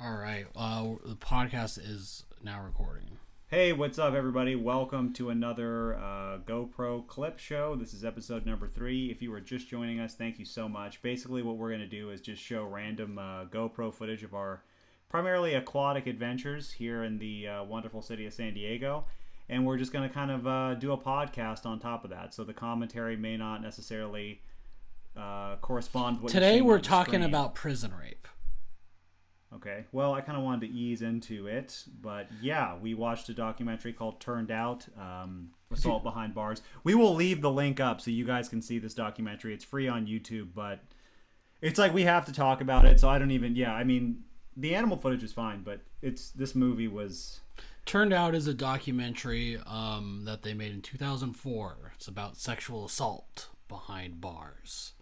All right. The podcast is now recording. Hey, what's up, everybody? Welcome to another GoPro clip show. This is episode number 3. If you were just joining us, thank you so much. Basically, what we're going to do is just show random GoPro footage of our primarily aquatic adventures here in the wonderful city of San Diego. And we're just going to kind of do a podcast on top of that. So the commentary may not necessarily correspond to what Today you're we're seeing on the talking screen. about prison rape. Okay, well, I kind of wanted to ease into it, but yeah, we watched a documentary called Turned Out, Assault Behind Bars. We will leave the link up so you guys can see this documentary. It's free on YouTube, but it's like we have to talk about it, so I don't even, I mean, the animal footage is fine, but this movie was... Turned Out is a documentary that they made in 2004. It's about sexual assault behind bars.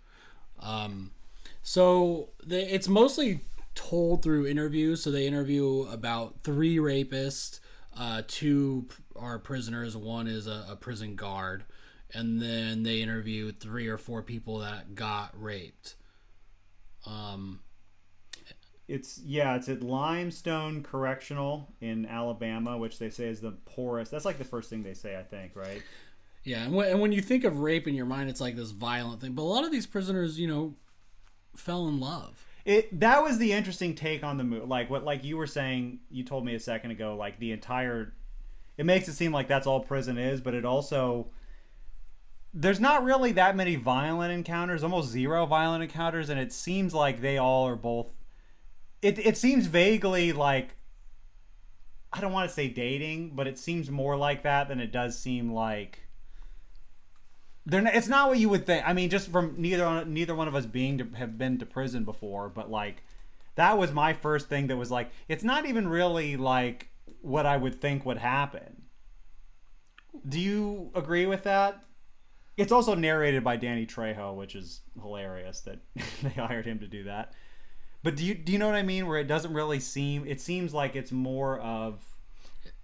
It's mostly told through interviews. So they interview about 3 rapists, 2 are prisoners, 1 is a prison guard, and then they interview 3 or 4 people that got raped. It's at Limestone Correctional in Alabama, which they say is the poorest. That's like the first thing they say, I think, right? Yeah, and when you think of rape in your mind, it's like this violent thing. But a lot of these prisoners, fell in love. That was the interesting take on the movie. Like you were saying, you told me a second ago, like the entire... It makes it seem like that's all prison is, but it also... There's not really that many violent encounters, almost 0 violent encounters, and it seems like they all are both... It seems vaguely like... I don't want to say dating, but it seems more like that than it does seem like... It's not what you would think. I mean, just from neither one of us have been to prison before, but like that was my first thing that was like, it's not even really like what I would think would happen. Do you agree with that? It's also narrated by Danny Trejo, which is hilarious that they hired him to do that. But do you know what I mean? Where it doesn't really seem, it seems like it's more of...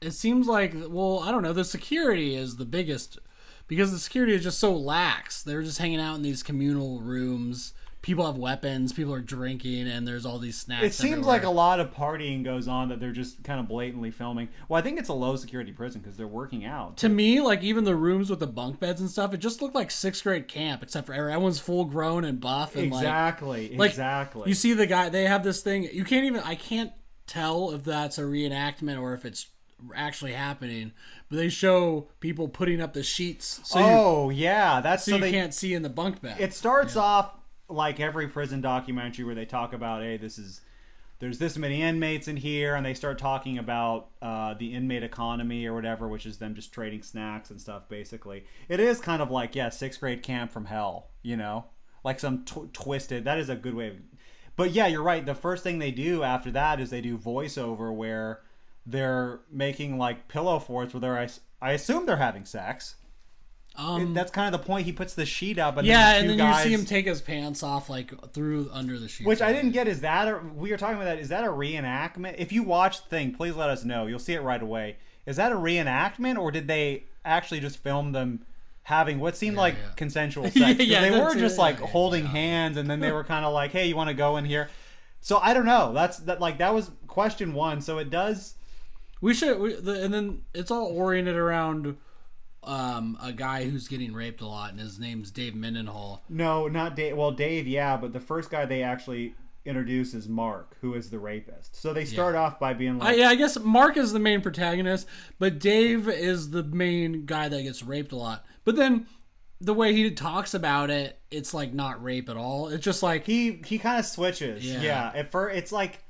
It seems like, well, I don't know, the security is the biggest... Because the security is just so lax. They're just hanging out in these communal rooms. People have weapons. People are drinking, and there's all these snacks. It seems everywhere. like a lot of partying goes on that they're just kind of blatantly filming. Well, I think it's a low security prison because they're working out. To me, like even the rooms with the bunk beds and stuff, it just looked like 6th grade camp, except for everyone's full grown and buff. And exactly. You see the guy. They have this thing. I can't tell if that's a reenactment or if it's actually happening, but they show people putting up the sheets so you can't see in the bunk bed. It starts off like every prison documentary where they talk about, hey, there's this many inmates in here, and they start talking about the inmate economy or whatever, which is them just trading snacks and stuff. Basically it is kind of like 6th grade camp from hell, like some twisted. That is a good way of... But yeah, you're right. The first thing they do after that is they do voiceover where they're making like pillow forts where I assume they're having sex. That's kind of the point. He puts the sheet up, and then you see him take his pants off like through under the sheet. Which I didn't get. We were talking about that. Is that a reenactment? If you watch the thing, please let us know. You'll see it right away. Is that a reenactment, or did they actually just film them having what seemed like consensual sex? They were just holding hands, and then they were kind of like, "Hey, you want to go in here?" So I don't know. That was question 1. So it does. And then it's all oriented around a guy who's getting raped a lot, and his name's Dave Mendenhall. No, not Dave. Well, Dave, yeah, but the first guy they actually introduce is Mark, who is the rapist. So they start off by being like... I guess Mark is the main protagonist, but Dave is the main guy that gets raped a lot. But then the way he talks about it, it's like not rape at all. It's just like... He kind of switches. Yeah. At first, it's like...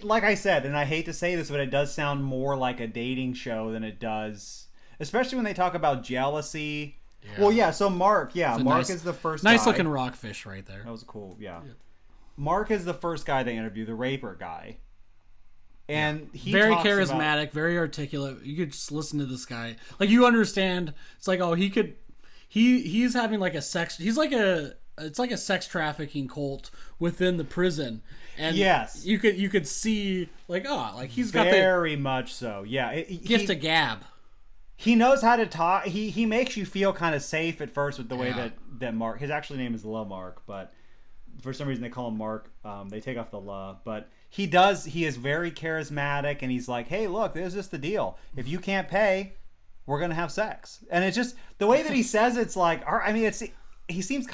Like I said, and I hate to say this, but it does sound more like a dating show than it does, especially when they talk about jealousy. Yeah. Well, so Mark is the first guy. Nice looking rockfish right there. That was cool, yeah. Mark is the first guy they interview, the raper guy. And he very charismatic, very articulate. You could just listen to this guy. Like, you understand, it's like, he's having like a sex, it's like a sex trafficking cult within the prison. And yes, you could see he's got very much so. Yeah, gift of gab. He knows how to talk. He makes you feel kind of safe at first with the way that Mark. His actual name is Mark, but for some reason they call him Mark. They take off the "la," but he is very charismatic, and he's like, hey, look, there's just the deal. If you can't pay, we're gonna have sex. And it's just the way that he says it's like, I mean, he seems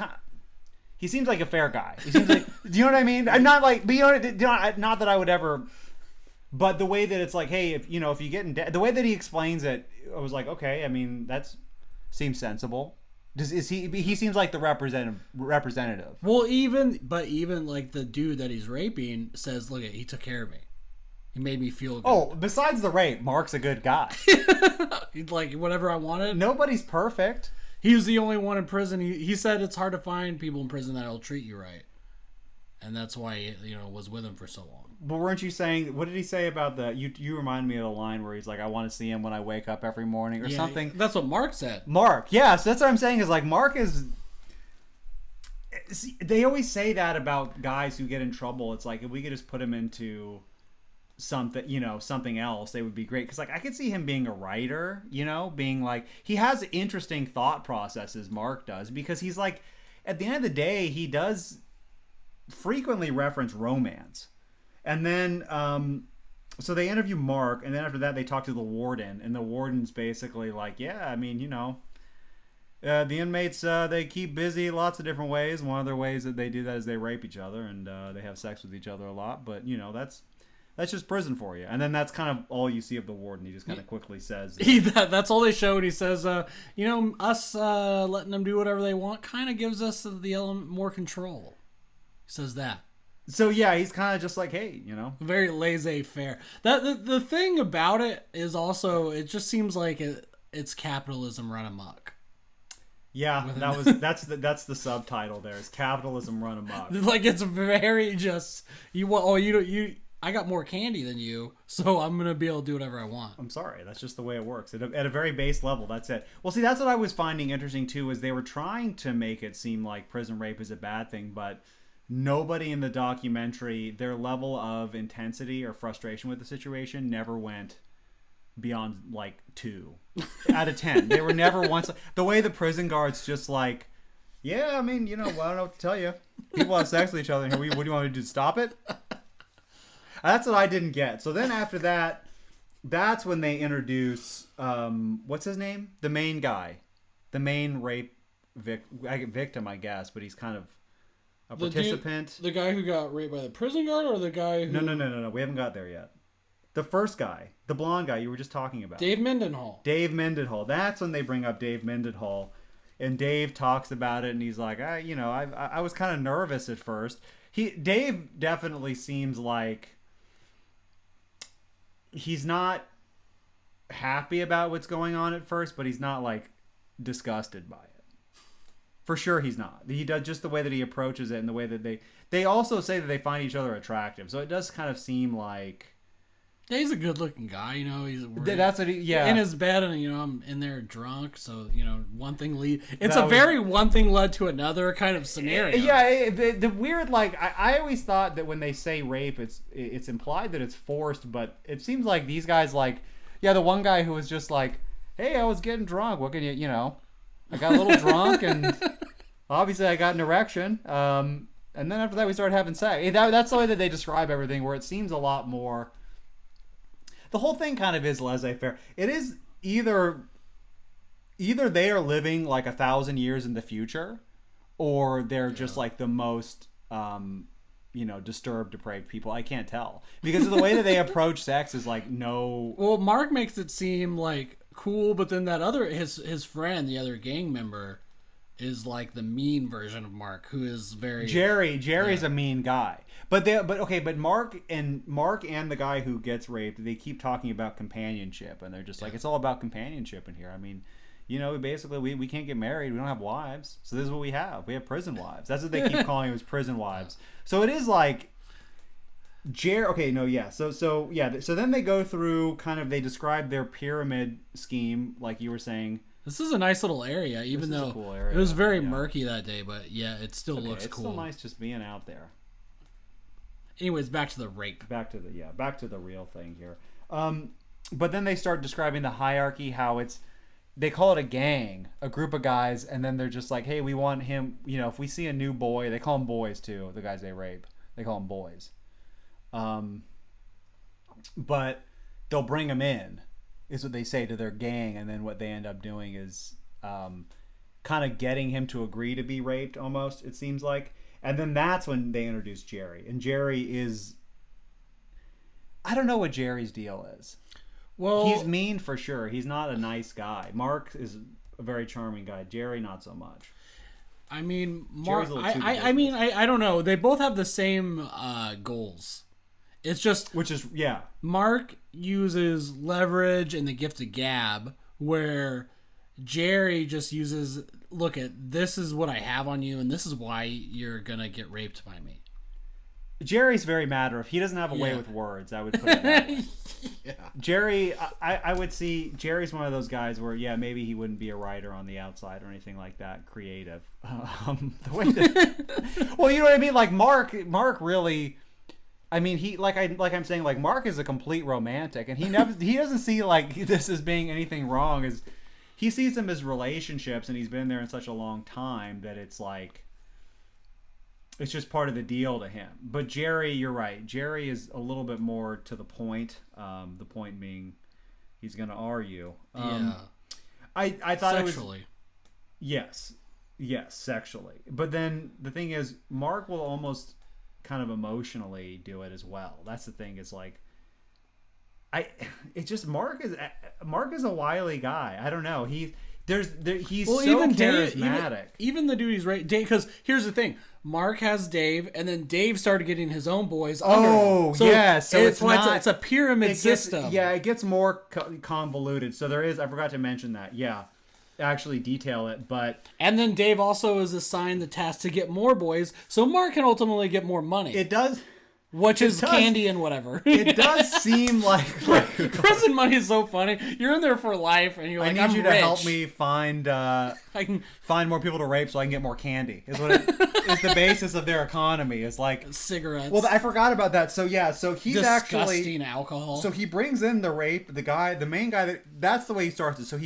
like a fair guy. He seems like, do you know what I mean? I'm not like, but not that I would ever, but the way that it's like, hey, if you get in debt, the way that he explains it, I was like, okay, I mean, seems sensible. He seems like the representative. Well, even like the dude that he's raping says, look, he took care of me. He made me feel good. Oh, besides the rape, Mark's a good guy. He's like, whatever I wanted. Nobody's perfect. He was the only one in prison. He said it's hard to find people in prison that'll treat you right. And that's why he, was with him for so long. But weren't you saying, what did he say about you remind me of the line where he's like, I want to see him when I wake up every morning or something? That's what Mark said. Mark, yeah, so that's what I'm saying is like Mark is, they always say that about guys who get in trouble. It's like, if we could just put him into something else, they would be great. Because like I could see him being a writer, being like, he has interesting thought processes, Mark does, because he's like, at the end of the day, he does frequently reference romance. And then so they interview Mark, and then after that they talk to the warden, and the warden's basically like, yeah, I mean, the inmates, they keep busy lots of different ways. One of their ways that they do that is they rape each other, and they have sex with each other a lot, but that's just prison for you. And then that's kind of all you see of the warden. He just kind of quickly says that's all they show, and he says, us letting them do whatever they want kind of gives us the element more control. He says that. So yeah, he's kind of just like, hey, very laissez-faire. That the thing about it is also, it just seems like it's capitalism run amok. Yeah, that's the subtitle there, is capitalism run amok. Like, it's very just I got more candy than you, so I'm gonna be able to do whatever I want. I'm sorry, that's just the way it works. At a very base level, that's it. Well, see, that's what I was finding interesting too, is they were trying to make it seem like prison rape is a bad thing, but nobody in the documentary, their level of intensity or frustration with the situation never went beyond like 2 out of 10. They were never once. The way the prison guards just like, yeah, I mean, well, I don't know what to tell you. People have sex with each other. What do you want me to do? Stop it? That's what I didn't get. So then after that, that's when they introduce, what's his name? The main guy. The main rape victim, I guess, but he's kind of a participant. The guy who got raped by the prison guard, or the guy who... No. We haven't got there yet. The first guy. The blonde guy you were just talking about. Dave Mendenhall. That's when they bring up Dave Mendenhall. And Dave talks about it, and he's like, I was kind of nervous at first. Dave definitely seems like he's not happy about what's going on at first, but he's not like disgusted by it. For sure he's not. He does, just the way that he approaches it, and the way that they also say that they find each other attractive. So it does kind of seem like... Yeah, he's a good-looking guy, That's what in his bed, and I'm in there drunk, so one thing one thing led to another kind of scenario. Yeah, the weird, like, I always thought that when they say rape, it's implied that it's forced, but it seems like these guys, like, yeah, the one guy who was just like, hey, I was getting drunk, what can I got a little drunk, and obviously I got an erection, and then after that we started having sex. That's the way that they describe everything, where it seems a lot more... The whole thing kind of is laissez-faire. It is either they are living like 1,000 years in the future, or they're just like the most, disturbed, depraved people. I can't tell, because of the way that they approach sex is like no. Well, Mark makes it seem like cool, but then that other his friend, the other gang member, is like the mean version of Mark, who is very Jerry's a mean guy. But Mark and the guy who gets raped, they keep talking about companionship, and they're just like, it's all about companionship in here. I mean, basically we can't get married, we don't have wives, so this is what we have. We have prison wives. That's what they keep calling them, is prison wives. So it is like So then they go through they describe their pyramid scheme, like you were saying. This is a nice little area, even though cool area. It was very murky that day, but yeah, it still looks cool. It's still nice just being out there. Anyways, back to the rape. Back to the real thing here. But then they start describing the hierarchy, how it's they call it a gang, a group of guys, and then they're just like, hey, we want him, you know, if we see a new boy, they call them boys too, the guys they rape. They call them boys. But they'll bring him in, is what they say to their gang, and then what they end up doing is kind of getting him to agree to be raped, almost, it seems like. And then that's when they introduce Jerry. And Jerry is... I don't know what Jerry's deal is. Well, he's mean for sure. He's not a nice guy. Mark is a very charming guy. Jerry, not so much. I mean, Mark. I don't know. They both have the same goals. It's just Mark uses leverage and the gift of gab, where Jerry just uses, look at this is what I have on you, and this is why you're gonna get raped by me. Jerry's very matter of he doesn't have a way with words. I would put it that way. Yeah. Jerry, I would see Jerry's one of those guys where maybe he wouldn't be a writer on the outside or anything like that, creative. The way that, well, you know what I mean. Like Mark really. I mean, he I'm saying, like Mark is a complete romantic, and he doesn't see like this as being anything wrong. As he sees them as relationships, and he's been there in such a long time that it's like. It's just part of the deal to him. But Jerry, you're right. Jerry is a little bit more to the point. The point being, he's going to argue. I thought sexually. Yes, sexually. But then the thing is, Mark will almost kind of emotionally do it as well. That's the thing. Is like, it's just Mark is a wily guy. I don't know. He's so charismatic. Even the dude he's right. Because here's the thing. Mark has Dave, and then Dave started getting his own boys under him. So yeah. So it's a pyramid system. Yeah, it gets more convoluted. So there is, I forgot to mention that. Yeah. Actually detail it, but... And then Dave also is assigned the task to get more boys, so Mark can ultimately get more money. It does... Which is candy and whatever. It does seem like prison money is so funny. You're in there for life, and you're like, I need you rich. to help me find find more people to rape so I can get more candy. Is what is the basis of their economy. Is like cigarettes. Well, I forgot about that. So yeah, so he's disgusting alcohol. So he brings in the rape, the main guy. That's the way he starts it. So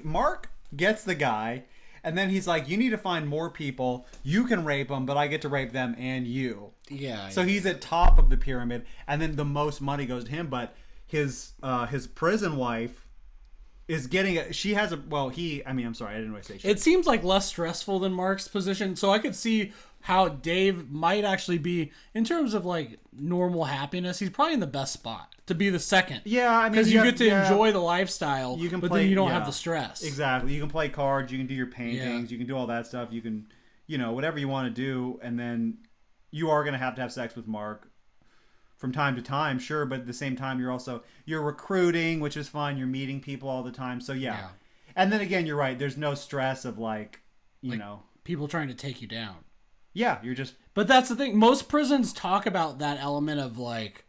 Mark gets the guy. And then he's like, you need to find more people. You can rape them, but I get to rape them and you. Yeah. So he's at top of the pyramid, and then the most money goes to him. But his prison wife is getting it. She has a I'm sorry, I didn't really say. It seems like less stressful than Mark's position, so I could see how Dave might actually be in terms of like normal happiness. He's probably in the best spot to be the second. Yeah, I mean, because you get to enjoy the lifestyle, then you don't have the stress. Exactly. You can play cards. You can do your paintings. You can do all that stuff. You can, whatever you want to do, and then you are going to have sex with Mark from time to time, sure. But at the same time, you're recruiting, which is fun. You're meeting people all the time. So yeah. And then again, you're right. There's no stress of people trying to take you down. Yeah, you're just... But that's the thing. Most prisons talk about that element of like...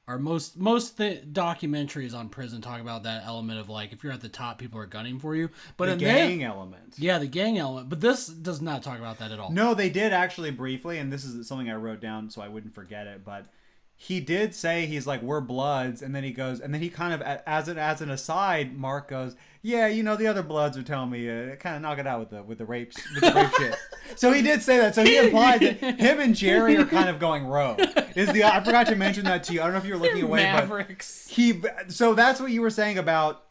Or most documentaries on prison talk about that element of like, if you're at the top, people are gunning for you. But the gang element. Yeah, the gang element. But this does not talk about that at all. No, they did actually briefly, and this is something I wrote down so I wouldn't forget it, but he did say, he's like, we're Bloods, and then he goes, and then he kind of, as an aside, Mark goes, yeah, the other Bloods are telling me, kind of knock it out with the rape shit. So he did say that. So he implied that him and Jerry are kind of going rogue. I forgot to mention that to you. I don't know if you were looking away, Mavericks. But so that's what you were saying about.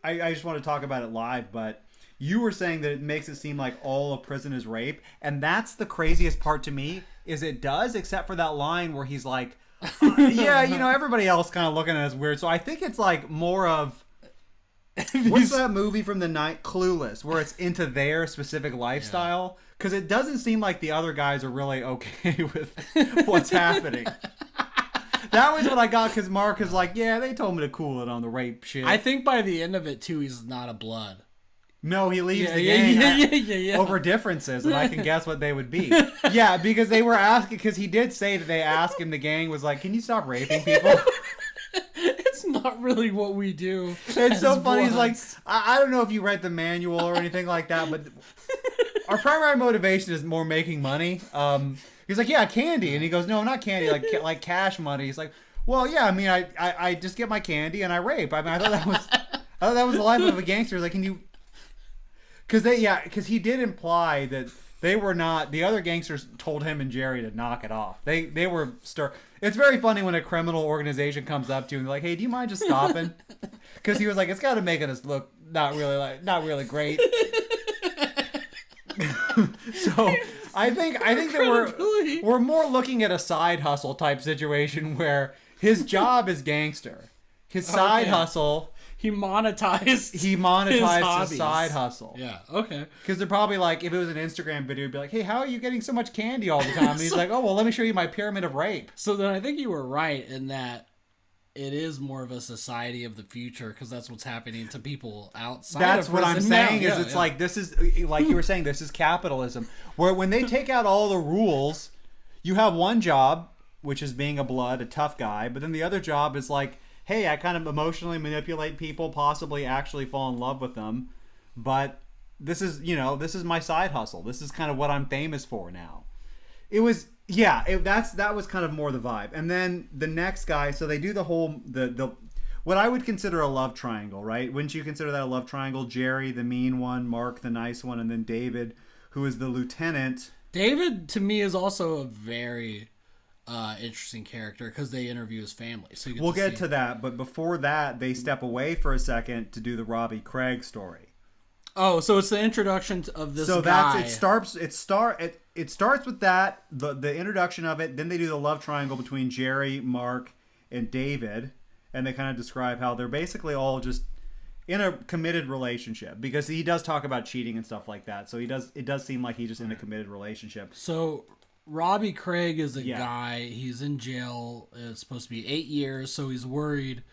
I just want to talk about it live, but you were saying that it makes it seem like all of prison is rape, and that's the craziest part to me. Is it does, except for that line where he's like, yeah, everybody else kind of looking at us weird. So I think it's like more of. What's that movie from the night, Clueless, where it's into their specific lifestyle? Because it doesn't seem like the other guys are really okay with what's happening. That was what I got, because Mark is like, yeah, they told me to cool it on the rape shit. I think by the end of it, too, he's not a Blood. No, he leaves the gang over differences, and I can guess what they would be. Yeah, because they were asking, because he did say that they asked him, the gang was like, can you stop raping people? It's not really what we do. It's so funny. He's like, I don't know if you read the manual or anything like that, but our primary motivation is more making money. He's like, yeah, candy. And he goes, no, not candy, like cash money. He's like, well, yeah, I mean, I just get my candy and I rape. I mean, I thought that was the life of a gangster. Like, can you Because he did imply that they were not. The other gangsters told him and Jerry to knock it off. They were It's very funny when a criminal organization comes up to you and they're like, "Hey, do you mind just stopping?" Because he was like, "It's got to make us look not really great." So I think that we're more looking at a side hustle type situation where his job is gangster, his side hustle. He monetized his side hustle. Yeah, okay. Because they're probably like, if it was an Instagram video, it'd be like, "Hey, how are you getting so much candy all the time?" And he's like, "Oh, well, let me show you my pyramid of rape." So then I think you were right in that it is more of a society of the future because that's what's happening to people outside That's of what I'm prison saying now. is like, this is, like you were saying, this is capitalism. Where when they take out all the rules, you have one job, which is being a tough guy, but then the other job is like, hey, I kind of emotionally manipulate people, possibly actually fall in love with them, but this is my side hustle. This is kind of what I'm famous for now. It was, that was kind of more the vibe. And then the next guy, so they do the whole, the what I would consider a love triangle, right? Wouldn't you consider that a love triangle? Jerry, the mean one, Mark, the nice one, and then David, who is the lieutenant. David, to me, is also a very interesting character because they interview his family. So we'll get to that, but before that, they step away for a second to do the Robbie Craig story. Oh, so it's the introduction of this guy. So that's it starts with that, the introduction of it, then they do the love triangle between Jerry, Mark, and David, and they kind of describe how they're basically all just in a committed relationship, because he does talk about cheating and stuff like that. So it does seem like he's just in a committed relationship. So Robbie Craig is a guy. He's in jail. It's supposed to be 8 years, so he's worried.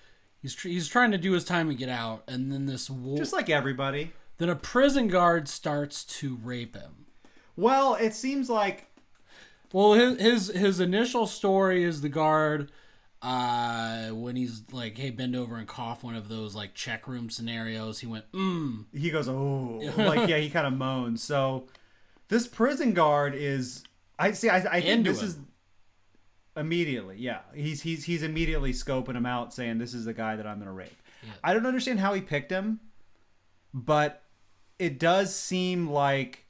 He's trying to do his time and get out, and then just like everybody. Then a prison guard starts to rape him. Well, it seems like. Well, his initial story is the guard when he's like, "Hey, bend over and cough," one of those like check room scenarios. He went, He goes, "Oh," like he kind of moans. So this prison guard is. I think this is immediately. Yeah, he's immediately scoping him out, saying this is the guy that I'm gonna rape. Yeah. I don't understand how he picked him, but it does seem like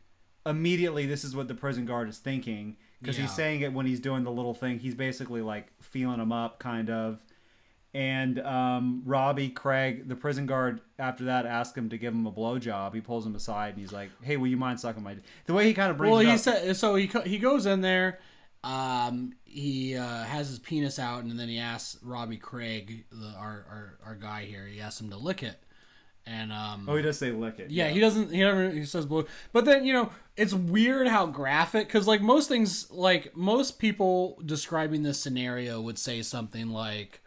immediately this is what the prison guard is thinking, because he's saying it when he's doing the little thing. He's basically like feeling him up, kind of. And Robbie Craig, the prison guard, after that asks him to give him a blowjob. He pulls him aside and he's like, "Hey, will you mind sucking my dick?" The way he kind of brings it up. He said, so he goes in there, he has his penis out, and then he asks Robbie Craig, our guy here, he asks him to lick it. And he does say lick it. Yeah, he says blow. But then, it's weird how graphic, because like most things, like most people describing this scenario would say something like,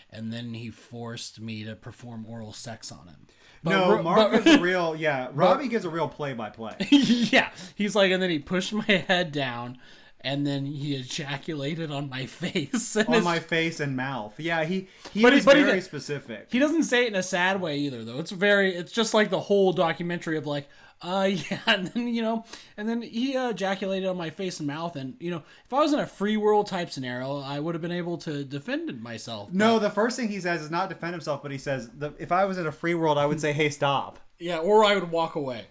"And then he forced me to perform oral sex on him." But, Mark gives a real, Robbie gives a real play-by-play. Yeah, he's like, "And then he pushed my head down, and then he ejaculated on my face." My face and mouth. Yeah, he is very specific. He doesn't say it in a sad way either, though. It's just like the whole documentary of like, and then he ejaculated on my face and mouth, and if I was in a free world type scenario, I would have been able to defend myself. No, the first thing he says is not defend himself, but he says, if I was in a free world, I would say, "Hey, stop." Yeah, or I would walk away.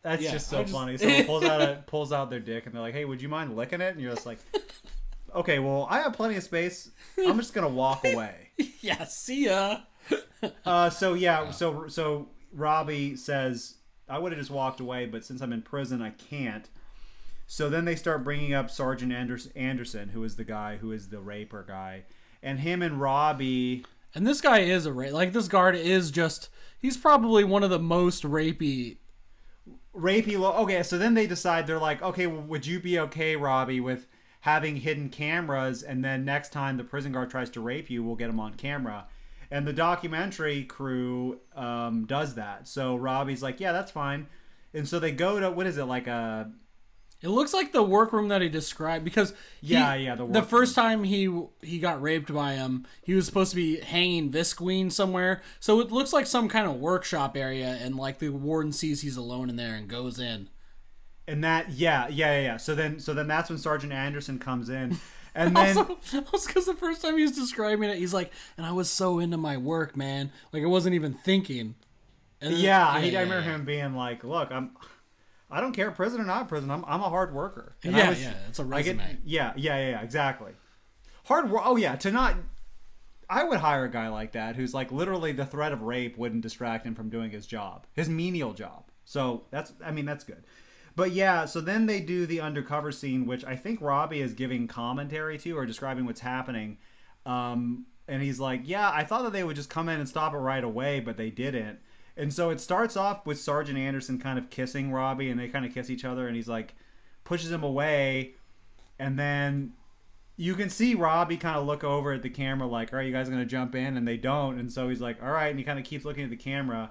That's just so funny. So he pulls out their dick, and they're like, "Hey, would you mind licking it?" And you're just like, "Okay, well, I have plenty of space. I'm just gonna walk away." Yeah, see ya. So Robbie says, "I would have just walked away, but since I'm in prison, I can't." So then they start bringing up Sergeant Anderson, who is the guy who is the raper guy, and him and Robbie. And this guy is this guard is he's probably one of the most rapey. Okay, so then they decide, they're like, "Okay, well, would you be okay, Robbie, with having hidden cameras, and then next time the prison guard tries to rape you, we'll get him on camera?" And the documentary crew does that. So Robbie's like, "Yeah, that's fine." And so they go to, what is it, like a... It looks like the workroom that he described, because the first time he got raped by him, he was supposed to be hanging Visqueen somewhere. So it looks like some kind of workshop area, and like the warden sees he's alone in there and goes in. And that, So then that's when Sergeant Anderson comes in. And then also because the first time he was describing it, he's like, "And I was so into my work, man. Like I wasn't even thinking." And I remember him being like, "Look, I don't care, prison or not prison. I'm a hard worker." And it's a resume. Exactly. Hard work. Oh yeah, I would hire a guy like that who's like literally the threat of rape wouldn't distract him from doing his job, his menial job. So that's good. But yeah, so then they do the undercover scene, which I think Robbie is giving commentary to or describing what's happening. And he's like, yeah, I thought that they would just come in and stop it right away, but they didn't. And so it starts off with Sergeant Anderson kind of kissing Robbie, and they kind of kiss each other, and he's like, pushes him away. And then you can see Robbie kind of look over at the camera like, all right, you guys are going to jump in? And they don't. And so he's like, all right. And he kind of keeps looking at the camera.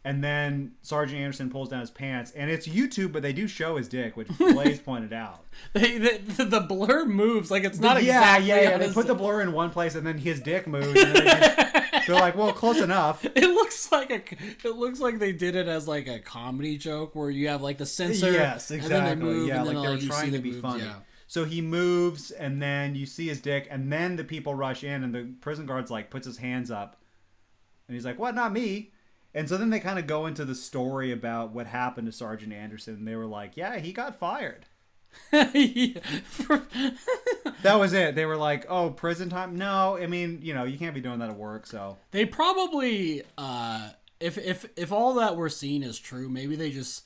And then Sergeant Anderson pulls down his pants. And it's YouTube, but they do show his dick, which Blaze pointed out. The blur moves. Like, it's not exactly... Yeah. They put the blur in one place, and then his dick moves. And they're like, well, close enough. It looks like they did it as like a comedy joke where you have like the censor. Yes, exactly. And then they move, yeah, and then like they were trying to be funny. Yeah. So he moves, and then you see his dick, and then the people rush in, and the prison guard's like puts his hands up, and he's like, "What? Not me!" And so then they kind of go into the story about what happened to Sergeant Anderson, and they were like, "Yeah, he got fired." That was it. They were like, "Oh, prison time? No, I mean, you can't be doing that at work." So they probably, if all that we're seeing is true, maybe they just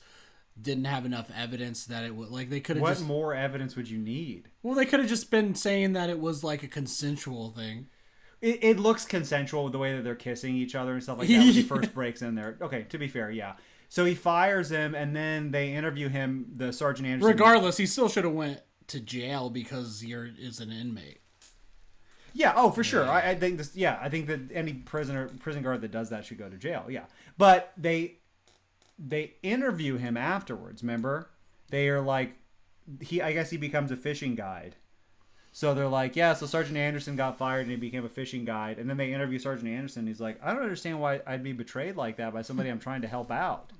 didn't have enough evidence that it would, like, they could have What more evidence would you need? Well, they could have just been saying that it was like a consensual thing. It looks consensual with the way that they're kissing each other and stuff like that when he first breaks in there. Okay, to be fair, yeah. So he fires him, and then they interview him, the Sergeant Anderson. Regardless, he still should have went to jail because is an inmate. Yeah, oh, for sure. I think this. Yeah, I think that any prison guard that does that should go to jail. Yeah, but they interview him afterwards. Remember, they are like, I guess he becomes a fishing guide. So they're like, yeah. So Sergeant Anderson got fired and he became a fishing guide. And then they interview Sergeant Anderson. He's like, I don't understand why I'd be betrayed like that by somebody I'm trying to help out.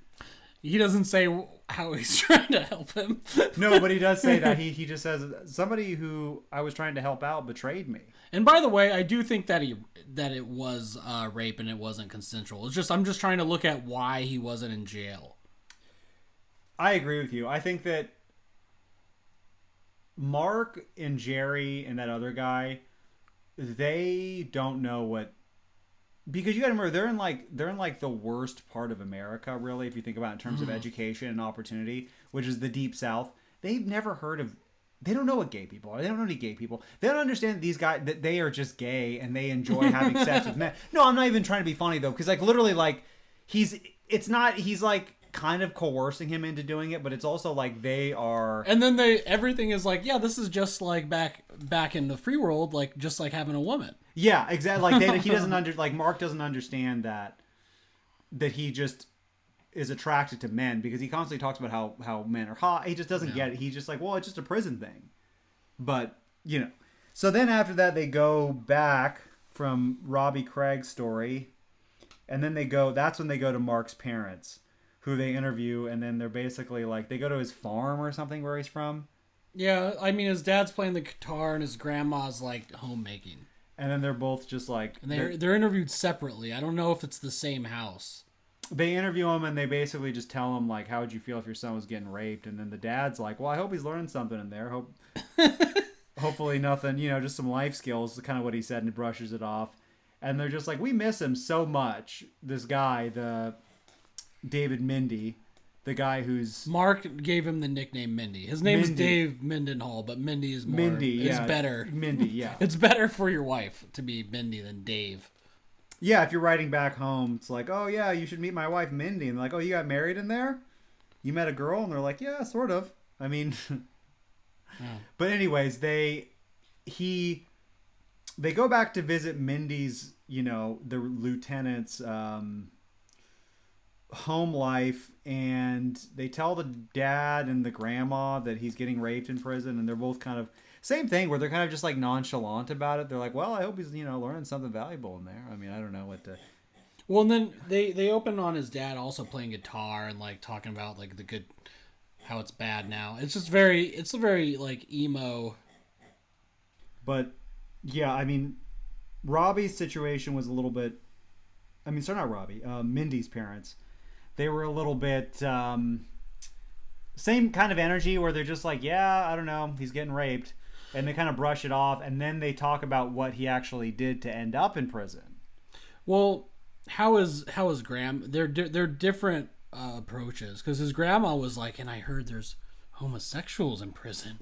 He doesn't say how he's trying to help him. No, but he does say that. He just says, somebody who I was trying to help out betrayed me. And by the way, I do think that it was rape and it wasn't consensual. It's just, I'm just trying to look at why he wasn't in jail. I agree with you. I think that Mark and Jerry and that other guy, they don't know what, because you gotta remember they're in like the worst part of America, really, if you think about it in terms of education and opportunity, which is the Deep South. They've never heard of, they don't know what gay people are. They don't know any gay people. They don't understand that these guys, that they are just gay and they enjoy having sex with men. No, I'm not even trying to be funny though, because like literally like he's like kind of coercing him into doing it, but it's also like they are, and then everything is like, yeah, this is just like back in the free world, like just like having a woman. Yeah, exactly. Like he doesn't like Mark doesn't understand that he just is attracted to men because he constantly talks about how men are hot. He just doesn't get it. He's just like, well, it's just a prison thing. But so then after that they go back from Robbie Craig's story, and then that's when they go to Mark's parents, who they interview, and then they're basically like, they go to his farm or something where he's from. Yeah, I mean, his dad's playing the guitar and his grandma's like homemaking. And then they're both just like, and they're interviewed separately. I don't know if it's the same house. They interview him and they basically just tell him like, how would you feel if your son was getting raped? And then the dad's like, well, I hope he's learning something in there. Hopefully nothing, just some life skills is kind of what he said, and he brushes it off. And they're just like, we miss him so much. This guy, the David Mindy, the guy who's... Mark gave him the nickname Mindy. His name is Dave Mendenhall, but Mindy is more... is better. Mindy, yeah. It's better for your wife to be Mindy than Dave. Yeah, if you're writing back home, it's like, oh yeah, you should meet my wife Mindy. And they're like, oh, you got married in there? You met a girl? And they're like, yeah, sort of. I mean... But anyways, they go back to visit Mindy's, the lieutenant's... home life, and they tell the dad and the grandma that he's getting raped in prison, and they're both kind of same thing where they're kind of just like nonchalant about it. They're like, well, I hope he's learning something valuable in there. I mean, I don't know what to... Well, and then they open on his dad also playing guitar and like talking about like the good, how it's bad now. It's a very like emo. But yeah, I mean, Robbie's situation was a little bit, I mean, sorry, not Robbie, Mindy's parents. they were a little bit same kind of energy where they're just like, yeah, I don't know, he's getting raped, and they kind of brush it off, and then they talk about what he actually did to end up in prison. Well, how is Graham? They're different approaches, because his grandma was like, and I heard there's homosexuals in prison.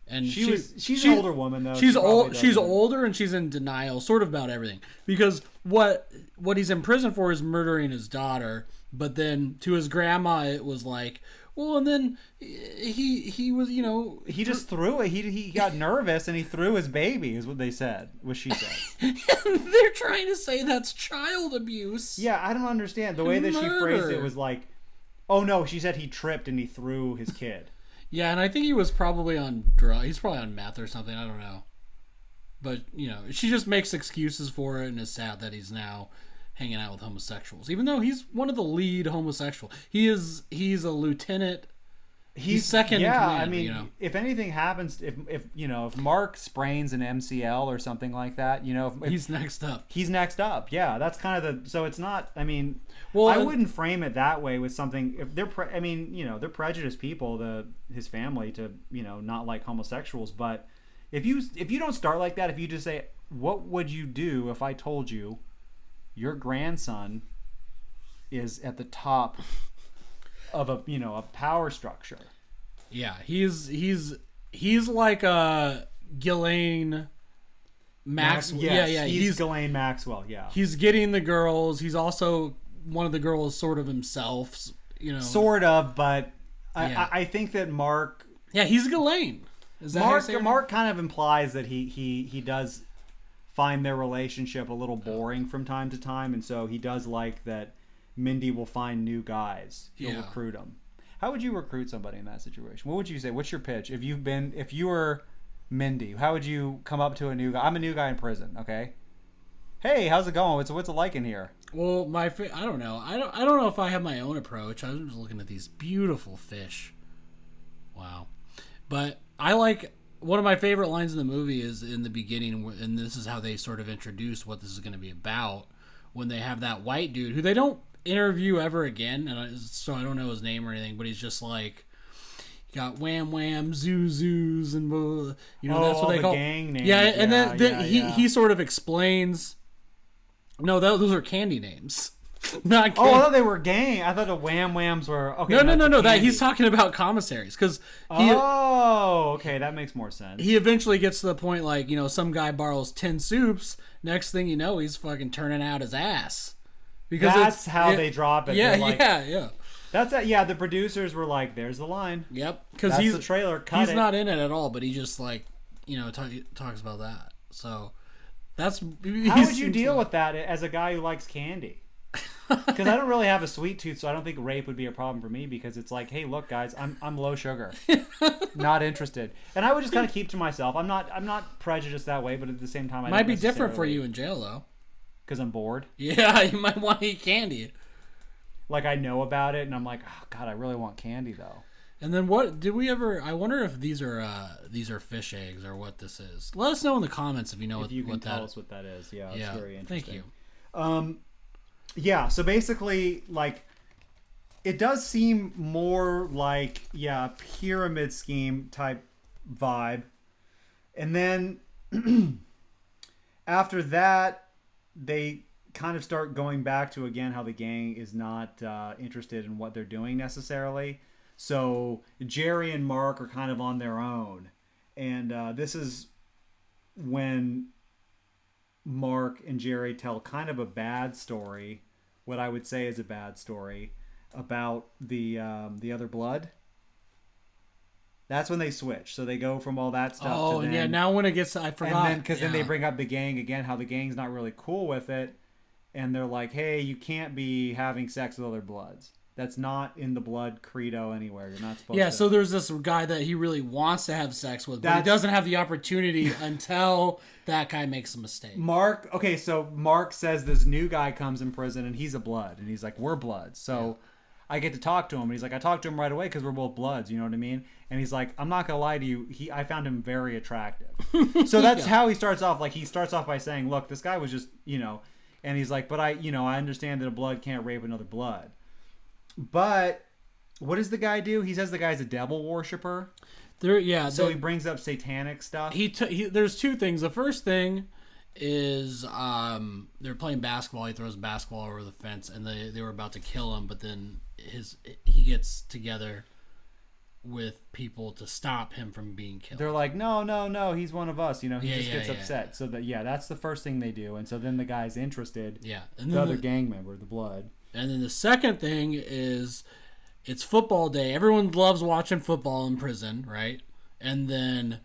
And she's an older woman though. She's older, and she's in denial sort of about everything, because what he's in prison for is murdering his daughter, but then to his grandma it was like, well, and then he was, he just threw it. He got nervous and he threw his baby, is what they said, what she said. They're trying to say that's child abuse. Yeah, I don't understand the way that she phrased it. Was like, oh no, she said he tripped and he threw his kid. Yeah, and I think he was probably on drugs. He's probably on meth or something. I don't know. But, she just makes excuses for it and is sad that he's now hanging out with homosexuals. Even though he's one of the lead homosexual. He's a lieutenant. He's second in command. I mean, if anything happens, if Mark sprains an MCL or something like that, if he's next up. He's next up. Yeah, that's kind of so it's not, I mean, I wouldn't frame it that way with something. If they're they're prejudiced people, his family, to not like homosexuals, but if you don't start like that, if you just say, what would you do if I told you your grandson is at the top of a power structure? Yeah, he's like a Ghislaine Maxwell. Yes, he's Ghislaine Maxwell. Yeah, he's getting the girls. He's also one of the girls, sort of himself. Sort of, but yeah. I think that Mark. Yeah, he's Ghislaine. Is that Mark kind of implies that he does find their relationship a little boring from time to time, and so he does like that Mindy will find new guys. He'll recruit them. How would you recruit somebody in that situation? What would you say? What's your pitch? If you were Mindy, how would you come up to a new guy? I'm a new guy in prison. Okay. Hey, how's it going? What's it like in here? Well, I don't know. I don't know if I have my own approach. I was just looking at these beautiful fish. Wow. But I like, one of my favorite lines in the movie is in the beginning, and this is how they sort of introduce what this is going to be about, when they have that white dude who they don't interview ever again, and so I don't know his name or anything, but he's just like, you got wham wham, zoo zoos, and that's what they call gang names. Yeah, and then he sort of explains. No, those are candy names. Not candy. Oh, I thought they were gang. I thought the wham whams were okay. No. That he's talking about commissaries, because okay, that makes more sense. He eventually gets to the point, like, some guy borrows 10 soups. Next thing you know, he's fucking turning out his ass. Because that's how they drop it. Yeah, like, yeah. That's it. Yeah, the producers were like, "There's the line." Yep. Because he's the trailer. He's not in it at all, but he just talks about that. So that's. How would you deal with that as a guy who likes candy? Because I don't really have a sweet tooth, so I don't think rape would be a problem for me. Because it's like, hey, look, guys, I'm low sugar, not interested, and I would just kind of keep to myself. I'm not prejudiced that way, but at the same time, might be different for you in jail though. Because I'm bored. Yeah, you might want to eat candy. Like, I know about it, and I'm like, oh god, I really want candy though. And then what did we ever? I wonder if these are fish eggs or what this is. Let us know in the comments if you know tell us what that is. Yeah, it's very interesting. Thank you. Yeah. So basically, like, it does seem more like pyramid scheme type vibe, and then after that, they kind of start going back to, again, how the gang is not interested in what they're doing necessarily. So Jerry and Mark are kind of on their own. And this is when Mark and Jerry tell kind of a bad story, what I would say is a bad story, about the other blood. That's when they switch. So they go from all that stuff to then... yeah, now when it gets... I forgot. And then, then they bring up the gang again, how the gang's not really cool with it. And they're like, hey, you can't be having sex with other bloods. That's not in the blood credo anywhere. You're not supposed to. Yeah, so there's this guy that he really wants to have sex with, but he doesn't have the opportunity until that guy makes a mistake. So Mark says this new guy comes in prison, and he's a blood. And he's like, we're bloods. So... Yeah. I get to talk to him, and he's like, I talked to him right away because we're both bloods, you know what I mean? And he's like, I'm not gonna lie to you, I found him very attractive. So that's how he starts off. Like, he starts off by saying, look, this guy was just, and he's like, but I understand that a blood can't rape another blood. But what does the guy do? He says the guy's a devil worshiper. So he brings up satanic stuff. There's two things. The first thing is they're playing basketball. He throws a basketball over the fence, and they were about to kill him, but then he gets together with people to stop him from being killed. They're like, no, he's one of us. He just gets upset. So that's the first thing they do. And so then the guy's interested. Yeah. And the other gang member, the blood. And then the second thing is it's football day. Everyone loves watching football in prison, right? And then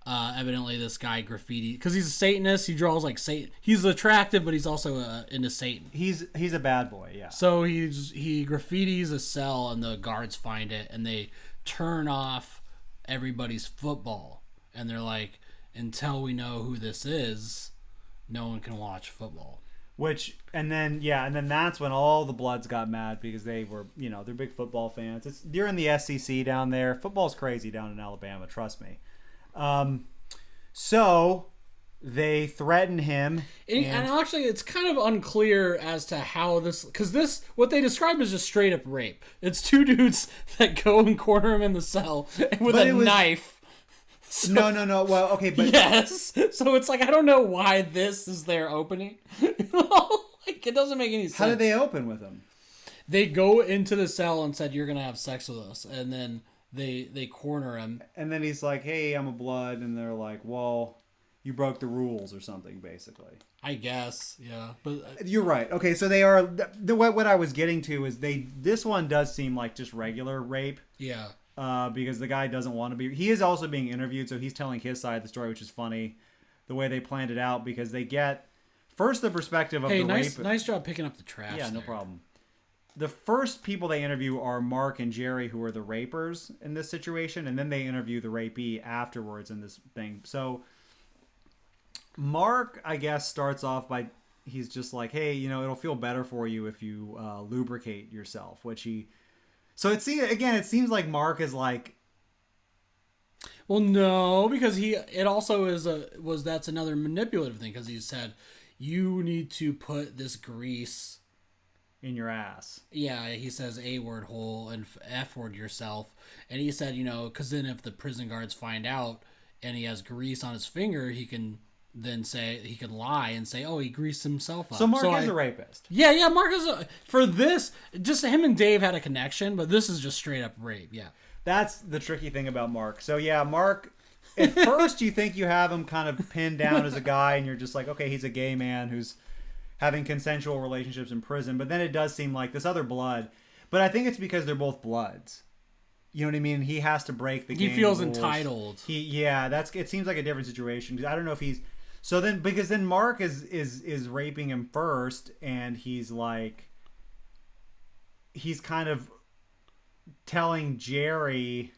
evidently this guy graffiti, because he's a Satanist. He draws like Satan. He's attractive, but he's also into Satan. He's a bad boy, yeah. So he graffitis a cell, and the guards find it, and they turn off everybody's football, and they're like, until we know who this is, no one can watch football. And then that's when all the Bloods got mad, because they were, they're big football fans. You're in the SEC down there. Football's crazy down in Alabama, trust me. So they threaten him. And actually, it's kind of unclear as to how because what they describe is just straight up rape. It's two dudes that go and corner him in the cell with a knife. So, no. Well, okay, but yes. So it's like, I don't know why this is their opening. Like, it doesn't make any sense. How did they open with him? They go into the cell and said, "You're gonna have sex with us," and then they corner him. And then he's like, "Hey, I'm a blood," and they're like, "Well, you broke the rules or something," basically. I guess, yeah. But you're right. Okay, so they are. What I was getting to is this one does seem like just regular rape. Yeah. Because the guy doesn't want to be. He is also being interviewed, so he's telling his side of the story, which is funny, the way they planned it out, because they get first the perspective of the rape. Nice job picking up the trash. Yeah, no problem. The first people they interview are Mark and Jerry, who are the rapers in this situation, and then they interview the rapee afterwards in this thing. So Mark, I guess, starts off by he's just like, "Hey, it'll feel better for you if you lubricate yourself," which he. So it seems like Mark is like. Well, no, because it also that's another manipulative thing, because he said you need to put this grease in your ass. Yeah, he says A word hole and F word yourself, and he said because then if the prison guards find out and he has grease on his finger, he can. Then he could lie and say, "Oh, he greased himself up." So Mark is a rapist. Yeah. Mark is for this. Just him and Dave had a connection, but this is just straight up rape. Yeah, that's the tricky thing about Mark. So yeah, Mark. At first, you think you have him kind of pinned down as a guy, and you're just like, okay, he's a gay man who's having consensual relationships in prison. But then it does seem like this other blood. But I think it's because they're both bloods. You know what I mean? He has to break the game. He feels rules. entitled. It seems like a different situation. I don't know if he's. So then, because then Mark is raping him first, and he's kind of telling Jerry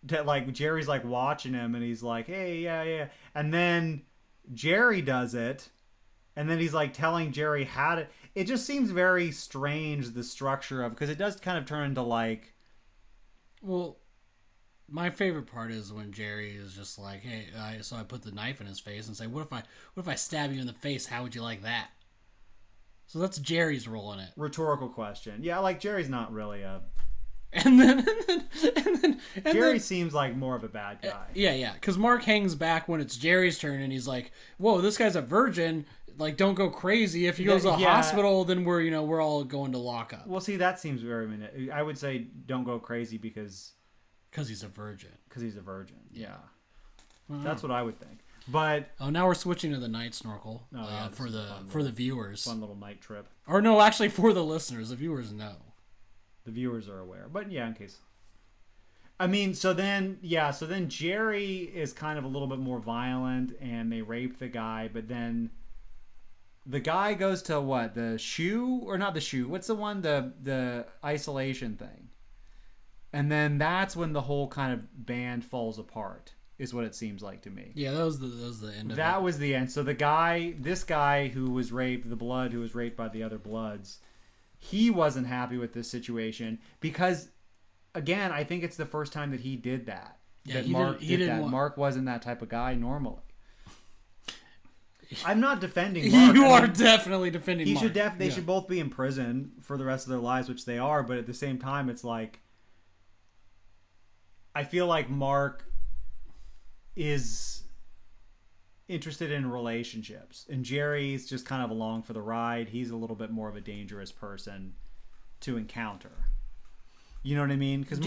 that Jerry's watching him, and he's like, "Hey, yeah," and then Jerry does it, and then he's telling Jerry how to. It just seems very strange, the structure of, because it does kind of turn into Well. My favorite part is when Jerry is just like, "Hey," so I put the knife in his face and say, "What if I stab you in the face? How would you like that?" So that's Jerry's role in it. Rhetorical question. Yeah, Jerry's not really a. And then Jerry seems like more of a bad guy. Yeah. Because Mark hangs back when it's Jerry's turn, and he's like, "Whoa, this guy's a virgin. Don't go crazy. If he goes to the hospital, then we're all going to lock up." Well, see, that seems very. I would say don't go crazy because he's a virgin. Yeah. That's what I would think. But now we're switching to the night snorkel for the viewers. Fun little night trip. Or no, actually for the listeners. The viewers know. The viewers are aware. But yeah, in case. I mean, so then Jerry is kind of a little bit more violent, and they rape the guy, but then the guy goes to what? The shoe? Or not the shoe. What's the one? The isolation thing. And then that's when the whole kind of band falls apart, is what it seems like to me. Yeah, that was the end of it. That was the end. So this guy who was raped, the blood who was raped by the other bloods, he wasn't happy with this situation because, again, I think it's the first time that he did that. Yeah, Mark wasn't that type of guy normally. I'm not defending Mark. You are definitely defending Mark. They should both be in prison for the rest of their lives, which they are, but at the same time, it's like, I feel like Mark is interested in relationships, and Jerry's just kind of along for the ride. He's a little bit more of a dangerous person to encounter. You know what I mean? Because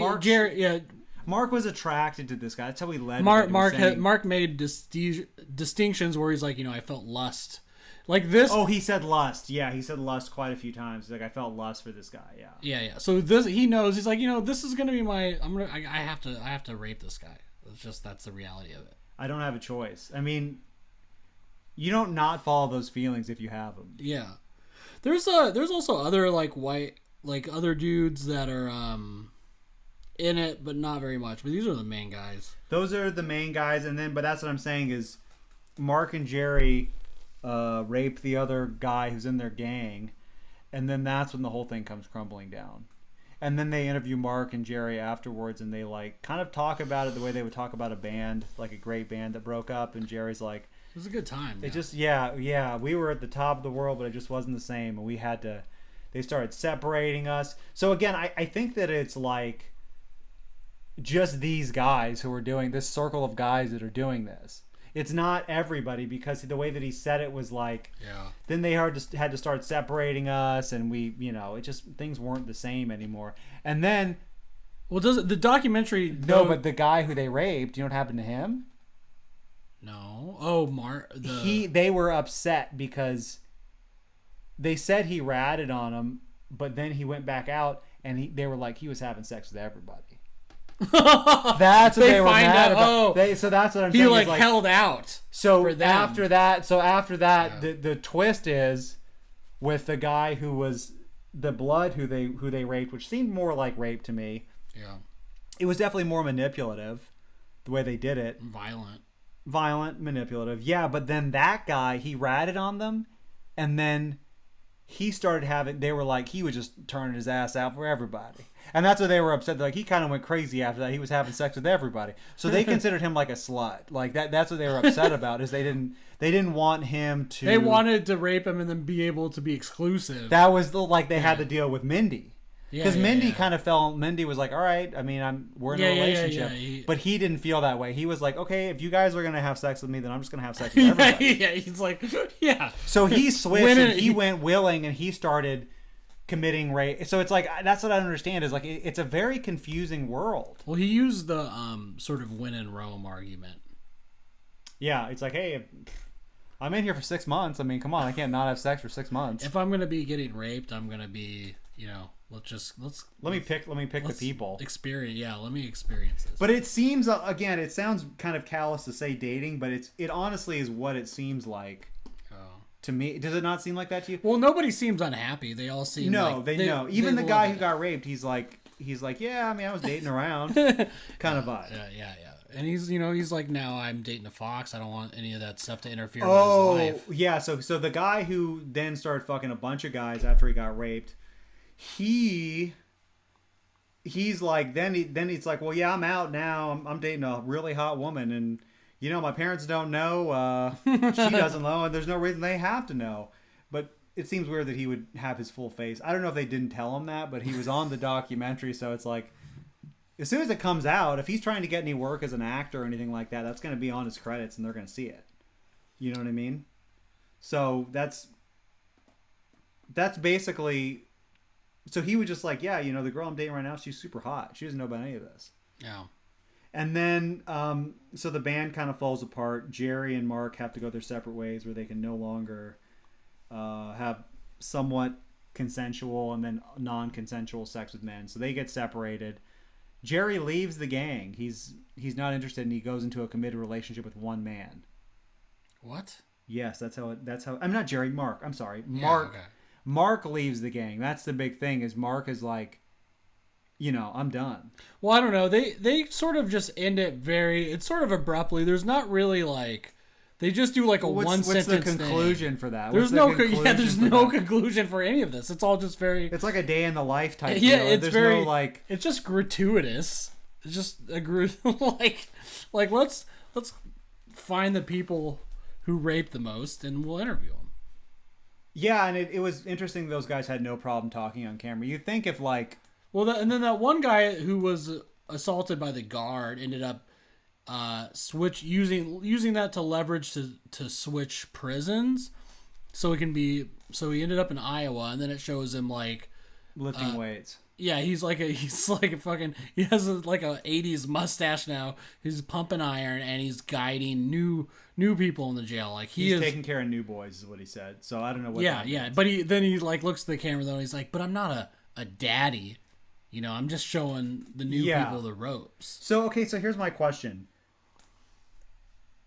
Mark was attracted to this guy. That's how he led. Mark made distinctions where he's like, I felt lust, like this. Oh, he said lust. Yeah, he said lust quite a few times. He's like, I felt lust for this guy. Yeah. Yeah. So this, he knows. He's like, this is gonna be my. I have to rape this guy. It's just that's the reality of it. I don't have a choice. I mean, you don't not follow those feelings if you have them. Yeah. There's also other other dudes that are in it, but not very much. But these are the main guys. Those are the main guys, but that's what I'm saying is, Mark and Jerry rape the other guy who's in their gang, and then that's when the whole thing comes crumbling down. And then they interview Mark and Jerry afterwards, and they kind of talk about it the way they would talk about a band, like a great band that broke up. And Jerry's like, "It was a good time." It just we were at the top of the world, but it just wasn't the same, and we had to. They started separating us. So again, I think that it's like just these guys who are doing this circle of guys that are doing this. It's not everybody, because the way that he said it was like, then they had to start separating us, and we, it just, things weren't the same anymore. And then, does the documentary? No, but the guy who they raped, you know what happened to him? No. Oh, they were upset because they said he ratted on them, but then he went back out, and they were like, he was having sex with everybody. That's what they were mad about. So that's what I'm saying. He held out. So after that, the twist is with the guy who was the blood who they raped, which seemed more like rape to me. Yeah, it was definitely more manipulative the way they did it. Violent, manipulative. Yeah, but then that guy, he ratted on them, and then he started having. They were like, he was just turning his ass out for everybody. And that's what they were upset. Like, he kind of went crazy after that. He was having sex with everybody. So they considered him like a slut. Like that's what they were upset about, is they didn't want him to. They wanted to rape him and then be able to be exclusive. That was they had to deal with Mindy. Because Mindy kind of felt. Mindy was like, all right, I mean, we're in a relationship. But he didn't feel that way. He was like, okay, if you guys are going to have sex with me, then I'm just going to have sex with everybody. He's like, yeah. So he switched and he went willing, and he started committing rape. So it's like, that's what I understand, is like, it's a very confusing world. Well, he used the sort of win in Rome argument. Yeah, it's like, hey, I'm in here for 6 months. I mean, come on, I can't not have sex for 6 months. If I'm going to be getting raped, I'm going to be, let me pick the people. Let me experience this. But it seems, again, it sounds kind of callous to say dating, but it honestly is what it seems like. To me, does it not seem like that to you? Well, nobody seems unhappy. They all seem they know. Even the guy who got raped, he's like, yeah, I mean, I was dating around, kind of vibe. Yeah. And he's like, now I'm dating a fox. I don't want any of that stuff to interfere with his life. Yeah. So the guy who then started fucking a bunch of guys after he got raped, he's like, then he's like, well, yeah, I'm out now. I'm dating a really hot woman, and my parents don't know. She doesn't know, and there's no reason they have to know. But it seems weird that he would have his full face. I don't know if they didn't tell him that, but he was on the documentary, so it's like, as soon as it comes out, if he's trying to get any work as an actor or anything like that, that's going to be on his credits, and they're going to see it. You know what I mean? So that's basically. So he was just like, yeah, the girl I'm dating right now, she's super hot. She doesn't know about any of this. Yeah. And then, so the band kind of falls apart. Jerry and Mark have to go their separate ways, where they can no longer have somewhat consensual and then non-consensual sex with men. So they get separated. Jerry leaves the gang. He's not interested, and he goes into a committed relationship with one man. What? Yes, that's how. I'm not Jerry. Mark. I'm sorry, Mark. Yeah, okay. Mark leaves the gang. That's the big thing. Is Mark is like, I'm done. Well, I don't know. They sort of just end it it's sort of abruptly. There's not really they just do like a one sentence thing. What's the conclusion for that? There's no conclusion for any of this. It's all just very. It's like a day in the life type. Yeah, deal. It's very it's just gratuitous. It's just a let's find the people who raped the most, and we'll interview them. Yeah, and it was interesting those guys had no problem talking on camera. You'd think if, like... Well, and then that one guy who was assaulted by the guard ended up using that to leverage to switch prisons, so he ended up in Iowa, and then it shows him like lifting weights. Yeah, he's like a fucking, he has like a 80s mustache now. He's pumping iron and he's guiding new people in the jail. Like he's taking care of new boys is what he said. So I don't know what. Yeah, yeah. But he like looks at the camera though and he's like, but I'm not a daddy. You know, I'm just showing the new people the ropes. So here's my question.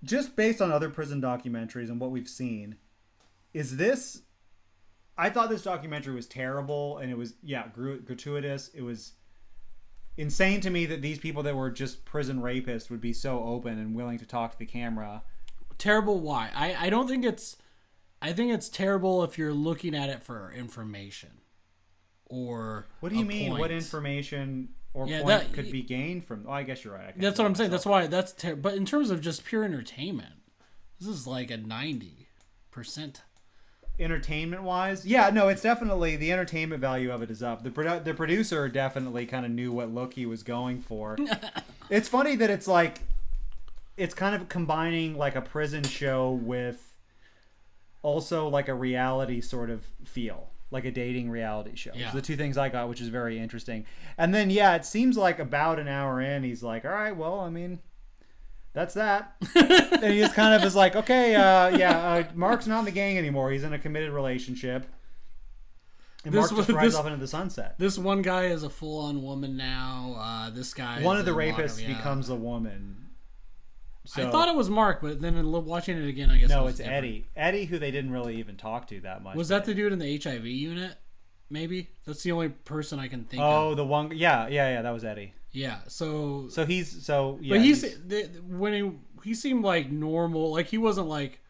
Just based on other prison documentaries and what we've seen, is this... I thought this documentary was terrible, and it was, gratuitous. It was insane to me that these people that were just prison rapists would be so open and willing to talk to the camera. Terrible why? I don't think it's... I think it's terrible if you're looking at it for information. Or what do you mean? Point. What information or point could be gained from... Oh, I guess you're right. That's what I'm saying. That's why that's terrible. But in terms of just pure entertainment, this is like a 90%. Entertainment wise, yeah, no, it's definitely, the entertainment value of it is up. The producer definitely kind of knew what look he was going for. It's funny that it's like, it's kind of combining like a prison show with also like a reality sort of feel, like a dating reality show. Yeah. The two things I got, which is very interesting. And then it seems like about an hour in, he's like, all right, well, I mean, that's that. And he just kind of is like, okay, Mark's not in the gang anymore. He's in a committed relationship. And Mark just rides off into the sunset. This one guy is a full-on woman now. This guy... One of the rapists becomes a woman. So, I thought it was Mark, but then watching it again, I guess no, it's different. Eddie. Eddie, who they didn't really even talk to that much. Was that the dude in the HIV unit? Maybe? That's the only person I can think of. Oh, the one... Yeah, that was Eddie. Yeah, so he's when he seemed like normal, like he wasn't like,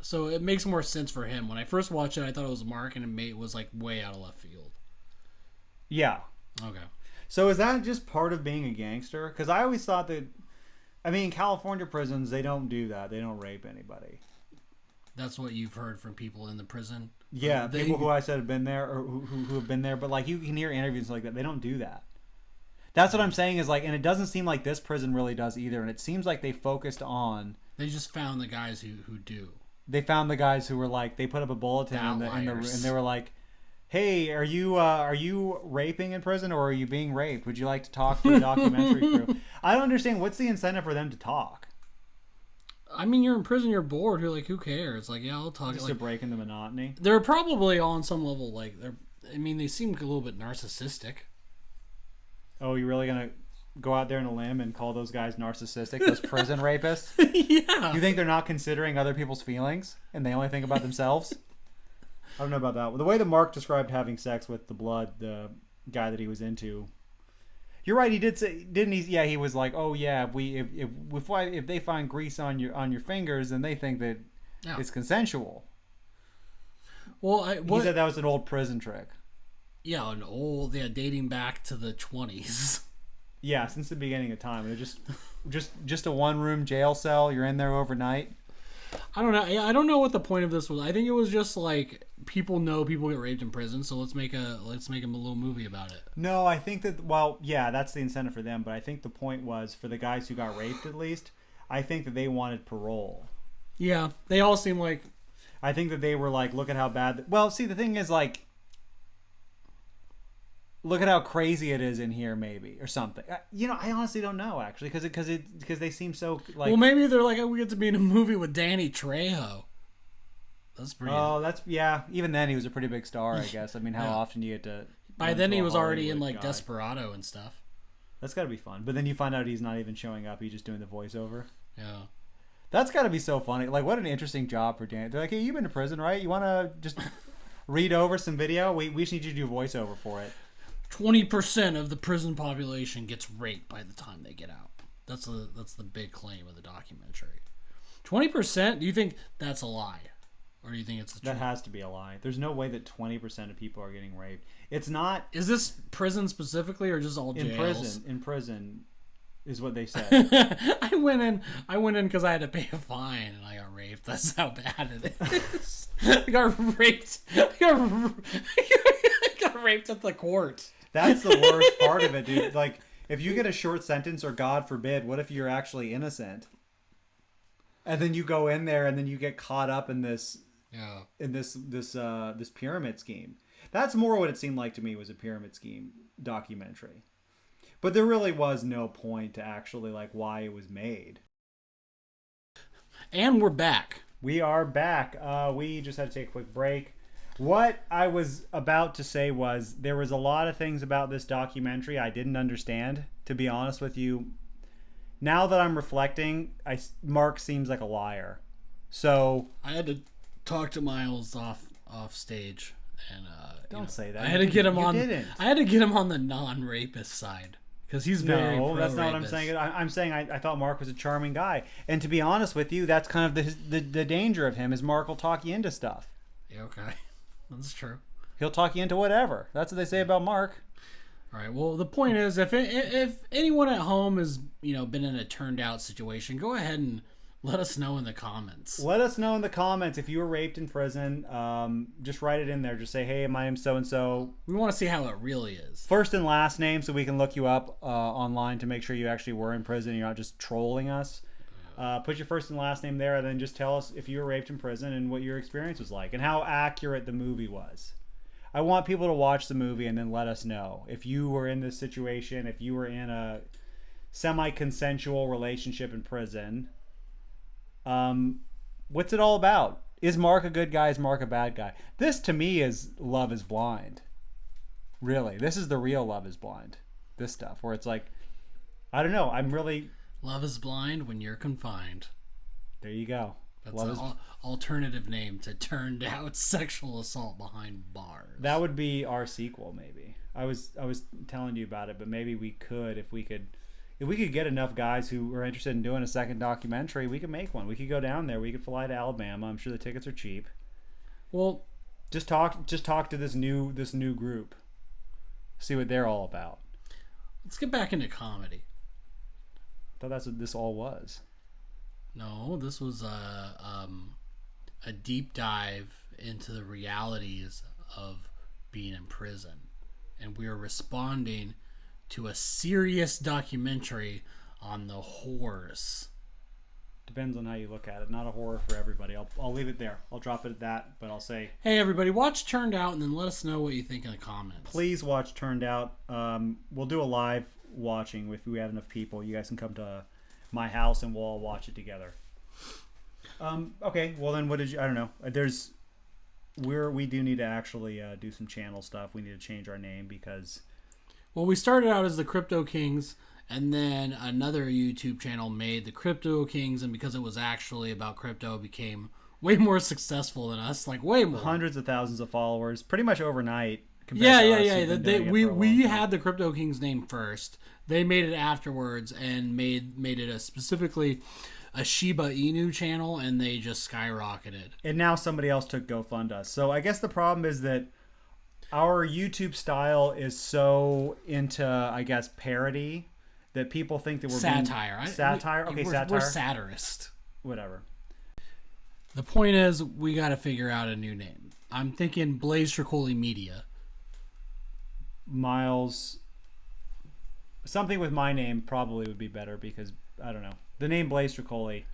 so it makes more sense for him. When I first watched it, I thought it was Mark, and it was like way out of left field. Yeah. Okay. So is that just part of being a gangster? Because I always thought that, I mean, California prisons, they don't do that. They don't rape anybody. That's what you've heard from people in the prison. Yeah, people who I said have been there or who have been there, but like you can hear interviews like that. They don't do that. That's what I'm saying is like, and it doesn't seem like this prison really does either. And it seems like they focused on... They just found the guys who do. They found the guys who were like, they put up a bulletin and they were like, hey, are you raping in prison or are you being raped? Would you like to talk to the documentary crew? I don't understand. What's the incentive for them to talk? I mean, you're in prison, you're bored. You're like, who cares? Like, yeah, I'll talk. Just to break in the monotony. They're probably on some level like, they seem a little bit narcissistic. Oh, you're really going to go out there on a limb and call those guys narcissistic, those prison rapists? Yeah. You think they're not considering other people's feelings and they only think about themselves? I don't know about that. The way that Mark described having sex with the blood, the guy that he was into, you're right. He did say, didn't he? Yeah, he was like, "Oh yeah, if they find grease on your fingers, then they think that it's consensual." Well, he said that was an old prison trick. Yeah, dating back to the 20s. Yeah, since the beginning of time. They're just a one-room jail cell. You're in there overnight. I don't know. I don't know what the point of this was. I think it was just like people know people get raped in prison, so let's make them a little movie about it. No, I think that that's the incentive for them, but I think the point was for the guys who got raped at least. I think that they wanted parole. Yeah, they all seem like. I think that they were like, look at how bad. Well, see, the thing is like. Look at how crazy it is in here, maybe, or something. I honestly don't know, actually, because they seem so like. Well, maybe they're like, we get to be in a movie with Danny Trejo. That's pretty. Oh, even then, he was a pretty big star, I guess. I mean, how often do you get to? By then, he was already in like Desperado and stuff. That's got to be fun. But then you find out he's not even showing up; he's just doing the voiceover. Yeah. That's got to be so funny. Like, what an interesting job for Danny. They're like, hey, you've been to prison, right? You want to just read over some video? We just need you to do voiceover for it. 20% of the prison population gets raped by the time they get out. That's the big claim of the documentary. 20%? Do you think that's a lie? Or do you think it's the truth? That has to be a lie. There's no way that 20% of people are getting raped. It's not... Is this prison specifically or just all jails? In prison. is what they said. I went in because I had to pay a fine and I got raped. That's how bad it is. I got raped. I got raped at the court. That's the worst part of it, dude. Like, if you get a short sentence, or God forbid, what if you're actually innocent? And then you go in there and then you get caught up in this this pyramid scheme. That's more what it seemed like to me, was a pyramid scheme documentary. But there really was no point to actually like why it was made. And we're back. We are back. We just had to take a quick break. What I was about to say was there was a lot of things about this documentary I didn't understand, to be honest with you. Now that I'm reflecting, Mark seems like a liar. So I had to talk to Miles off stage, and don't say that. I had to get him on. Didn't. I had to get him on the non-rapist side because he's very. No, that's not what I'm saying. I'm saying I thought Mark was a charming guy, and to be honest with you, that's kind of the danger of him, is Mark will talk you into stuff. Yeah, okay, that's true. He'll talk you into whatever. That's what they say about Mark. All right. Well, the point is, if anyone at home has been in a turned out situation, go ahead and let us know in the comments. Let us know in the comments if you were raped in prison. Just write it in there. Just say, hey, my name's so and so. We want to see how it really is. First and last name, so we can look you up online to make sure you actually were in prison and you're not just trolling us. Put your first and last name there, and then just tell us if you were raped in prison and what your experience was like and how accurate the movie was. I want people to watch the movie and then let us know if you were in this situation, if you were in a semi-consensual relationship in prison. What's it all about? Is Mark a good guy? Is Mark a bad guy? This to me is Love is Blind. Really, this is the real Love is Blind. This stuff where it's like, I don't know. I'm really. Love is blind when you're confined. There you go. That's an alternative name to Turned Out Sexual Assault Behind Bars. That would be our sequel, maybe. I was telling you about it, but maybe we could, if we could get enough guys who are interested in doing a second documentary, we could make one. We could go down there. We could fly to Alabama. I'm sure the tickets are cheap. Well, just talk to this new group. See what they're all about. Let's get back into comedy. I thought that's what this all was. No, this was a deep dive into the realities of being in prison. And we are responding to a serious documentary on the horrors. Depends on how you look at it. Not a horror for everybody. I'll leave it there. I'll drop it at that, but I'll say... Hey, everybody, watch Turned Out and then let us know what you think in the comments. Please watch Turned Out. We'll do a live watching if we have enough people. You guys can come to my house and we'll all watch it together. Okay, well then, what did you... I don't know. We do need to actually do some channel stuff. We need to change our name because... Well, we started out as the Crypto Kings, and then another YouTube channel made the Crypto Kings, and because it was actually about crypto, it became way more successful than us, like way more. Hundreds of thousands of followers, pretty much overnight. Yeah. We had the Crypto Kings name first. They made it afterwards and made it specifically a Shiba Inu channel, and they just skyrocketed. And now somebody else took GoFund us. So I guess the problem is that our YouTube style is so into, I guess, parody that people think that we're satire. Satire? Okay, satire. We're satirist. Whatever. The point is, we got to figure out a new name. I'm thinking Blaze Tricoli Media. Miles. Something with my name probably would be better because, I don't know. The name Blaze Tricoli.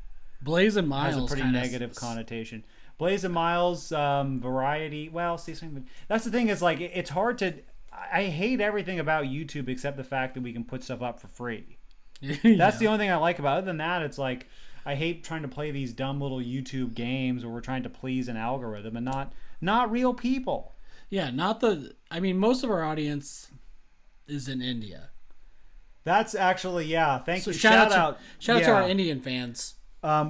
Blaze and Miles has a pretty negative connotation. Blaze and Miles, variety. Well, see, that's the thing is, like, it's hard to... I hate everything about YouTube except the fact that we can put stuff up for free. That's the only thing I like about it. Other than that, it's like, I hate trying to play these dumb little YouTube games where we're trying to please an algorithm and not real people. Yeah, not the... I mean, most of our audience is in India. That's actually, yeah. Thank you. Shout out to our Indian fans.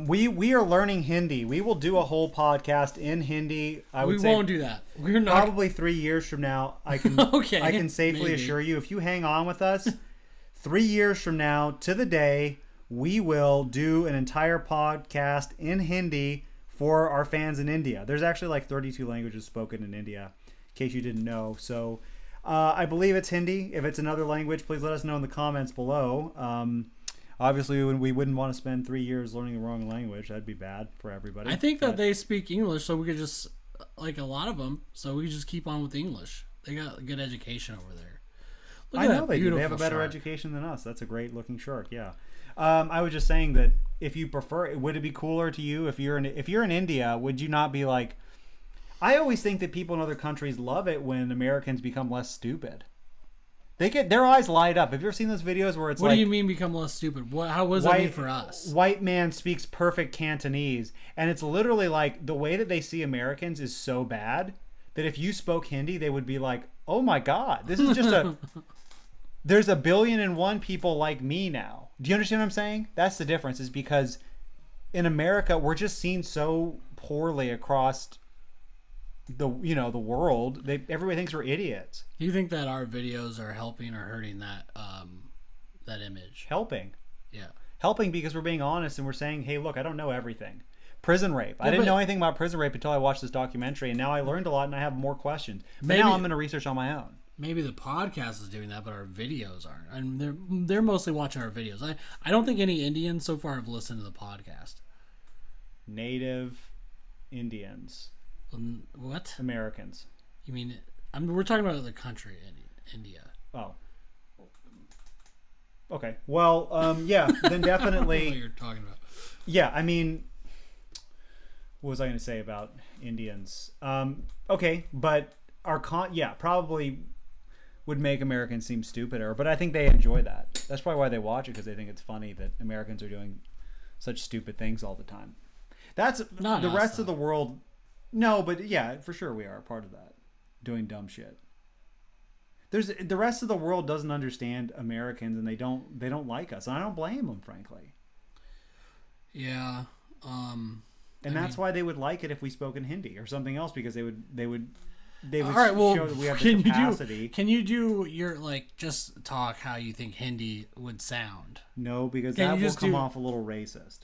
We are learning Hindi. We will do a whole podcast in Hindi. We won't do that. We're not. Probably 3 years from now. I can I can safely assure you, if you hang on with us, 3 years from now to the day, we will do an entire podcast in Hindi for our fans in India. There's actually like 32 languages spoken in India, in case you didn't know. So I believe it's Hindi. If it's another language, please let us know in the comments below. Obviously, we wouldn't want to spend 3 years learning the wrong language. That'd be bad for everybody. I think that they speak English, so we could just, like a lot of them, so we could just keep on with English. They got a good education over there. Look I at know that they do. They have a beautiful better shark. education than us. That's a great looking shark. Yeah. I was just saying that if you prefer, would it be cooler to you if you're in India? Would you not be like? I always think that people in other countries love it when Americans become less stupid. They get their eyes light up. Have you ever seen those videos where it's What like, do you mean become less stupid? How was that mean for us? white man speaks perfect Cantonese, and it's literally like the way that they see Americans is so bad that if you spoke Hindi, they would be like, "Oh my God, this is just a." There's 1,000,000,001 people like me now. Do you understand what I'm saying? That's the difference. Is because in America we're just seen so poorly across the world. Everybody thinks we're idiots. Do you think that our videos are helping or hurting that that image? Helping. Yeah. Helping because we're being honest and we're saying, hey, look, I don't know everything. Prison rape. I Yeah, didn't but- know anything about prison rape until I watched this documentary, and now I learned a lot and I have more questions. But Maybe- now I'm going to research on my own. Maybe the podcast is doing that, but our videos aren't. And they're mostly watching our videos. I don't think any Indians so far have listened to the podcast. Native Indians. What? Americans. You mean? We're talking about the country, India. Oh. Okay. Well, yeah, then I don't know what definitely. you're talking about. Yeah, I mean, what was I going to say about Indians? Okay, but probably would make Americans seem stupider, but I think they enjoy that. That's probably why they watch it, because they think it's funny that Americans are doing such stupid things all the time. That's Not the us, rest of though. the world. No, but yeah, for sure we are a part of that, doing dumb shit. There's the rest of the world doesn't understand Americans, and they don't like us, and I don't blame them, frankly. Yeah. And that's why they would like it if we spoke in Hindi or something else, because they would All right. Well, show that we have the capacity. Can you do your just talk how you think Hindi would sound? No, because Can that you will just come do- off a little racist.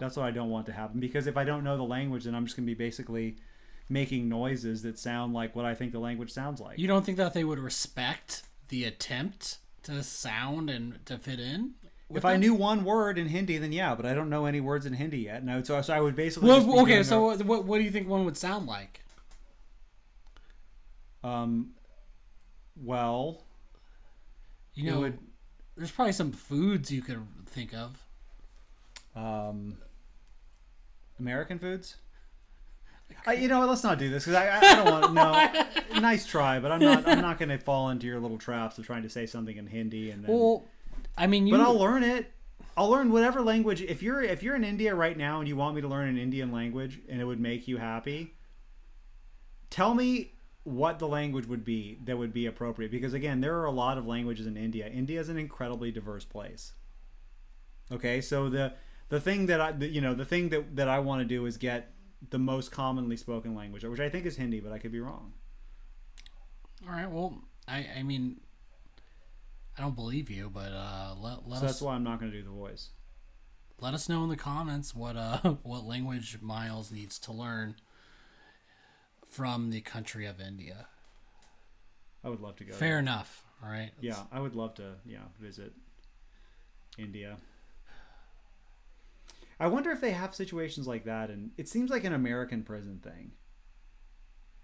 That's what I don't want to happen, because if I don't know the language, then I'm just going to be basically making noises that sound like what I think the language sounds like. You don't think that they would respect the attempt to sound and to fit in? If I knew one word in Hindi, then yeah, but I don't know any words in Hindi yet. No, so I would basically. Well, just be okay. doing So what do you think one would sound like? Well, You it know, would. there's probably some foods you could think of. American foods. Let's not do this, because I don't want. No, nice try, but I'm not going to fall into your little traps of trying to say something in Hindi and then. Well, I mean, But I'll learn it. I'll learn whatever language. If you're in India right now and you want me to learn an Indian language and it would make you happy, tell me what the language would be that would be appropriate. Because again, there are a lot of languages in India. India is an incredibly diverse place. Okay, so the thing that I want to do is get the most commonly spoken language, which I think is Hindi, but I could be wrong. All right. Well, I mean, I don't believe you, but let So us that's why I'm not going to do the voice. let us know in the comments what what language Miles needs to learn from the country of India. I would love to go. Fair enough. All right. Yeah, I would love to. Visit India. I wonder if they have situations like that, and it seems like an American prison thing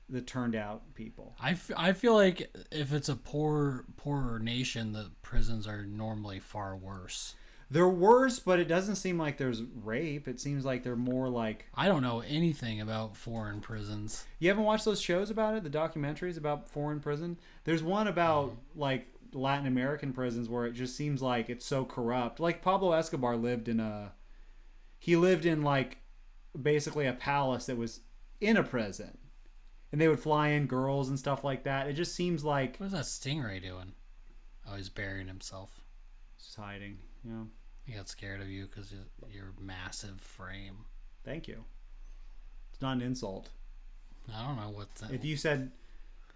that turned out people. I feel like if it's a poorer nation, the prisons are normally far worse. They're worse, but it doesn't seem like there's rape. It seems like they're more like... I don't know anything about foreign prisons. You haven't watched those shows about it? The documentaries about foreign prison? There's one about like Latin American prisons where it just seems like it's so corrupt. Like Pablo Escobar lived in like basically a palace that was in a prison. And they would fly in girls and stuff like that. It just seems like... What is that stingray doing? Oh, he's burying himself. Just hiding, you know. He got scared of you because your massive frame. Thank you. It's not an insult. I don't know what that...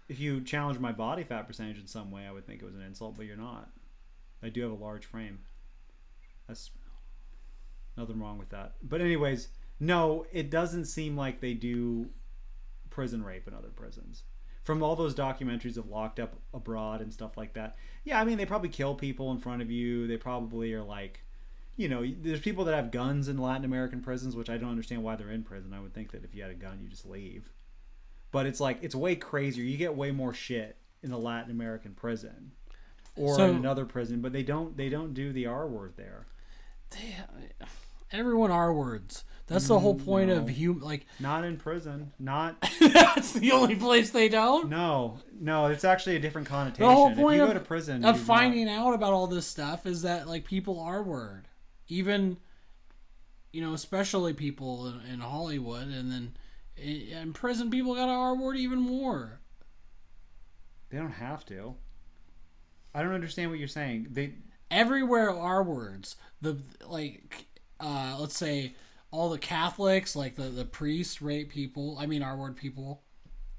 If you challenge my body fat percentage in some way, I would think it was an insult, but you're not. I do have a large frame. That's nothing wrong with that. But anyways, no, it doesn't seem like they do prison rape in other prisons. from all those documentaries of Locked Up Abroad and stuff like that. Yeah, I mean, they probably kill people in front of you. They probably are like, you know, there's people that have guns in Latin American prisons, which I don't understand why they're in prison. I would think that if you had a gun, you just leave. But it's like, it's way crazier. You get way more shit in the Latin American prison or in another prison, but they don't do the R word there. Everyone R words. That's the whole point of like, not in prison. Not that's the only place they don't. No, it's actually a different connotation. The whole point if you go to prison of finding out about all this stuff is that like people R word, even, you know, especially people in Hollywood, and then in prison people got to R word even more. They don't have to. I don't understand what you're saying. They everywhere R words. The like, let's say all the Catholics, like the priests, rape people. I mean, R-word people,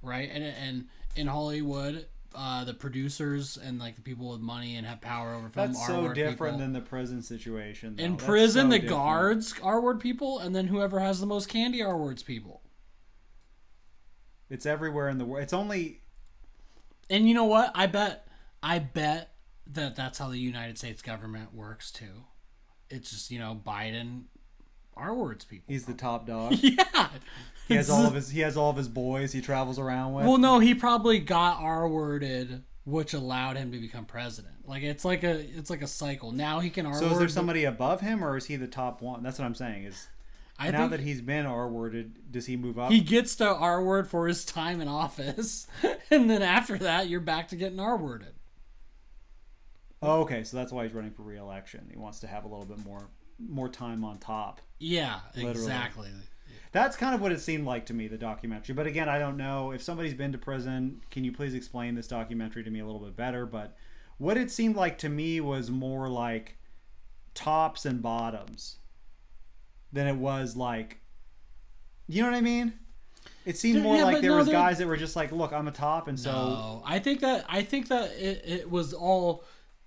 right? And in Hollywood, the producers and like the people with money and have power over film. That's so different than the prison situation, though. In prison, the guards R-word people, and then whoever has the most candy R-words people. It's everywhere in the world. It's only. And you know what? I bet that that's how the United States government works too. It's just, you know, Biden R-words people. He's the top dog. Yeah. He has all of his boys he travels around with. Well, no, he probably got R-worded, which allowed him to become president. Like it's like a cycle. Now he can R-word. So is there somebody above him, or is he the top one? That's what I'm saying. Is now that he's been R-worded, does he move up? He gets to R-word for his time in office, and then after that, you're back to getting R-worded. Oh, okay, so that's why he's running for re-election. He wants to have a little bit more time on top. Yeah, literally. Exactly. That's kind of what it seemed like to me, the documentary. But again, I don't know. If somebody's been to prison, can you please explain this documentary to me a little bit better? But what it seemed like to me was more like tops and bottoms than it was like, you know what I mean? It seemed more like there was guys that were just like, look, I'm a top, and so... No, I think that it was all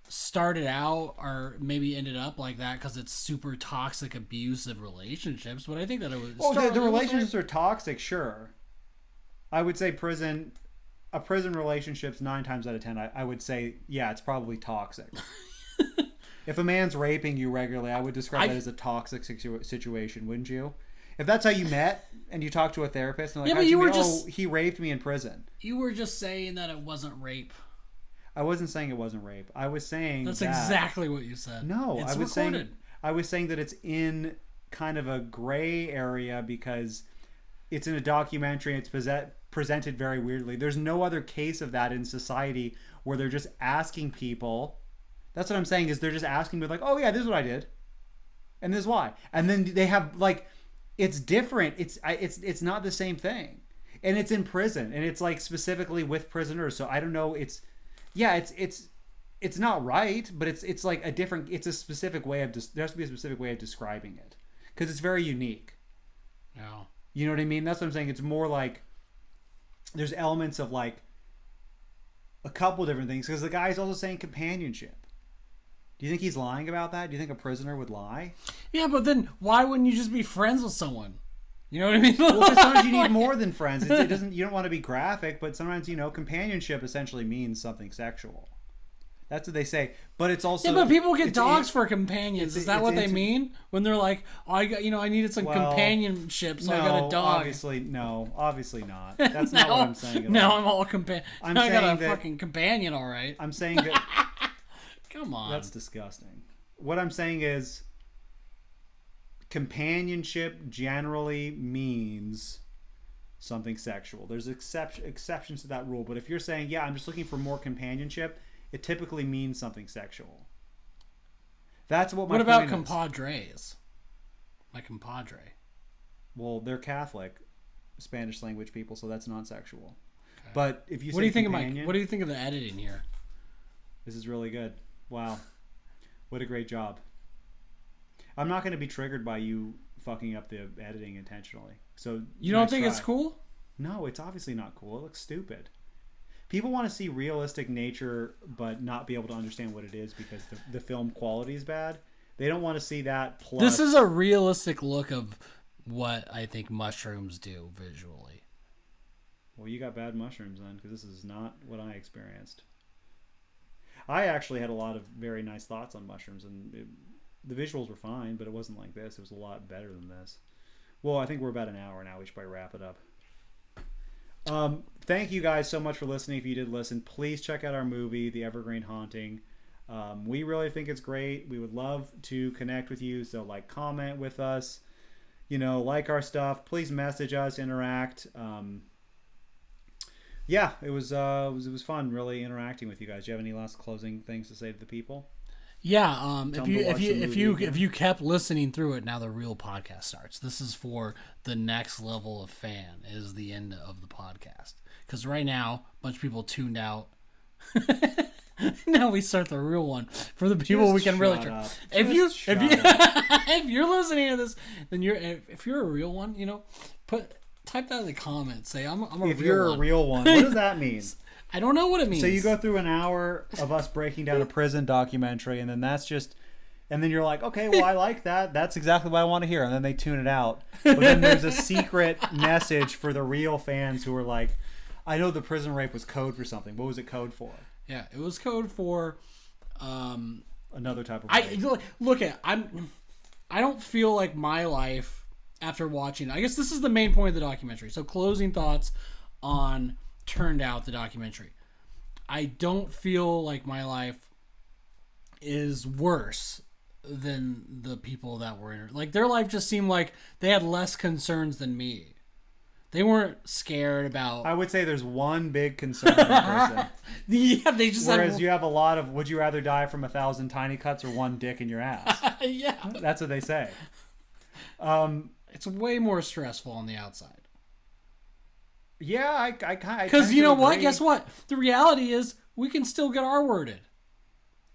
started out or maybe ended up like that because it's super toxic, abusive relationships. But I think that it was. Well, the relationships are toxic, sure. I would say a prison relationship's 9 times out of 10. I would say, yeah, it's probably toxic. If a man's raping you regularly, I would describe that as a toxic situation, wouldn't you? If that's how you met and you talked to a therapist and like, yeah, but you were just he raped me in prison. You were just saying that it wasn't rape. I wasn't saying it wasn't rape. I was saying that's exactly what you said. No, I was saying that it's in kind of a gray area because it's in a documentary and it's presented very weirdly. There's no other case of that in society where they're just asking people. That's what I'm saying is they're just asking me like, oh yeah, this is what I did, and this is why, and then they have like, it's different. It's not the same thing, and it's in prison and it's like specifically with prisoners. So I don't know. It's not right, but it's like a different. It's a specific way of there has to be a specific way of describing it because it's very unique. Yeah. You know what I mean? That's what I'm saying. It's more like there's elements of like a couple different things because the guy's also saying companionship. Do you think he's lying about that? Do you think a prisoner would lie? Yeah, but then why wouldn't you just be friends with someone? You know what I mean? Well, because sometimes you need more than friends. It doesn't. You don't want to be graphic, but sometimes companionship essentially means something sexual. That's what they say. But it's also but people get dogs for companions. Is that what they mean when they're like, oh, I needed some companionship, so I got a dog. Obviously not. That's not what I'm saying. Now I'm all companion. I got a fucking companion, all right. I'm saying that. Come on. That's disgusting. What I'm saying is, companionship generally means something sexual. There's exceptions to that rule, but if you're saying, yeah, I'm just looking for more companionship, it typically means something sexual. That's what my point is. What about compadres? My compadre. Well, they're Catholic, Spanish language people, so that's non-sexual. Okay. But if you what do you think of the editing here? This is really good. Wow. What a great job. I'm not going to be triggered by you fucking up the editing intentionally. So you don't think it's cool? No, it's obviously not cool. It looks stupid. People want to see realistic nature but not be able to understand what it is because the film quality is bad. They don't want to see that plus... This is a realistic look of what I think mushrooms do visually. Well, you got bad mushrooms then, because this is not what I experienced. I actually had a lot of very nice thoughts on mushrooms, and the visuals were fine, but it wasn't like this. It was a lot better than this. Well, I think we're about an hour now. We should probably wrap it up. Thank you guys so much for listening. If you did listen, please check out our movie, The Evergreen Haunting. We really think it's great. We would love to connect with you. So, like, comment with us, like our stuff. Please message us, interact. Yeah, it was fun, really interacting with you guys. Do you have any last closing things to say to the people? Yeah, if you kept listening through it, now the real podcast starts. This is for the next level of fan. Is the end of the podcast, because right now a bunch of people tuned out. Now we start the real one for the people Just we can really shut trust. up. If you're listening to this, then if you're a real one, type that in the comments. Say I'm a real one. If you're a real one, what does that mean? I don't know what it means. So you go through an hour of us breaking down a prison documentary, and then and then you're like, okay, well, I like that. That's exactly what I want to hear. And then they tune it out. But then there's a secret message for the real fans who are like, I know the prison rape was code for something. What was it code for? Yeah, it was code for another type of rape. I don't feel like my life after watching. I guess this is the main point of the documentary. So closing thoughts on Turned Out, the documentary. I don't feel like my life is worse than the people that were in it. Like, their life just seemed like they had less concerns than me. They weren't scared about... I would say there's one big concern in prison. Yeah, they just Whereas you have a lot of, would you rather die from 1,000 tiny cuts or one dick in your ass? Yeah. That's what they say. It's way more stressful on the outside. Yeah, I kind of... Because you know what? Guess what? The reality is we can still get R-worded.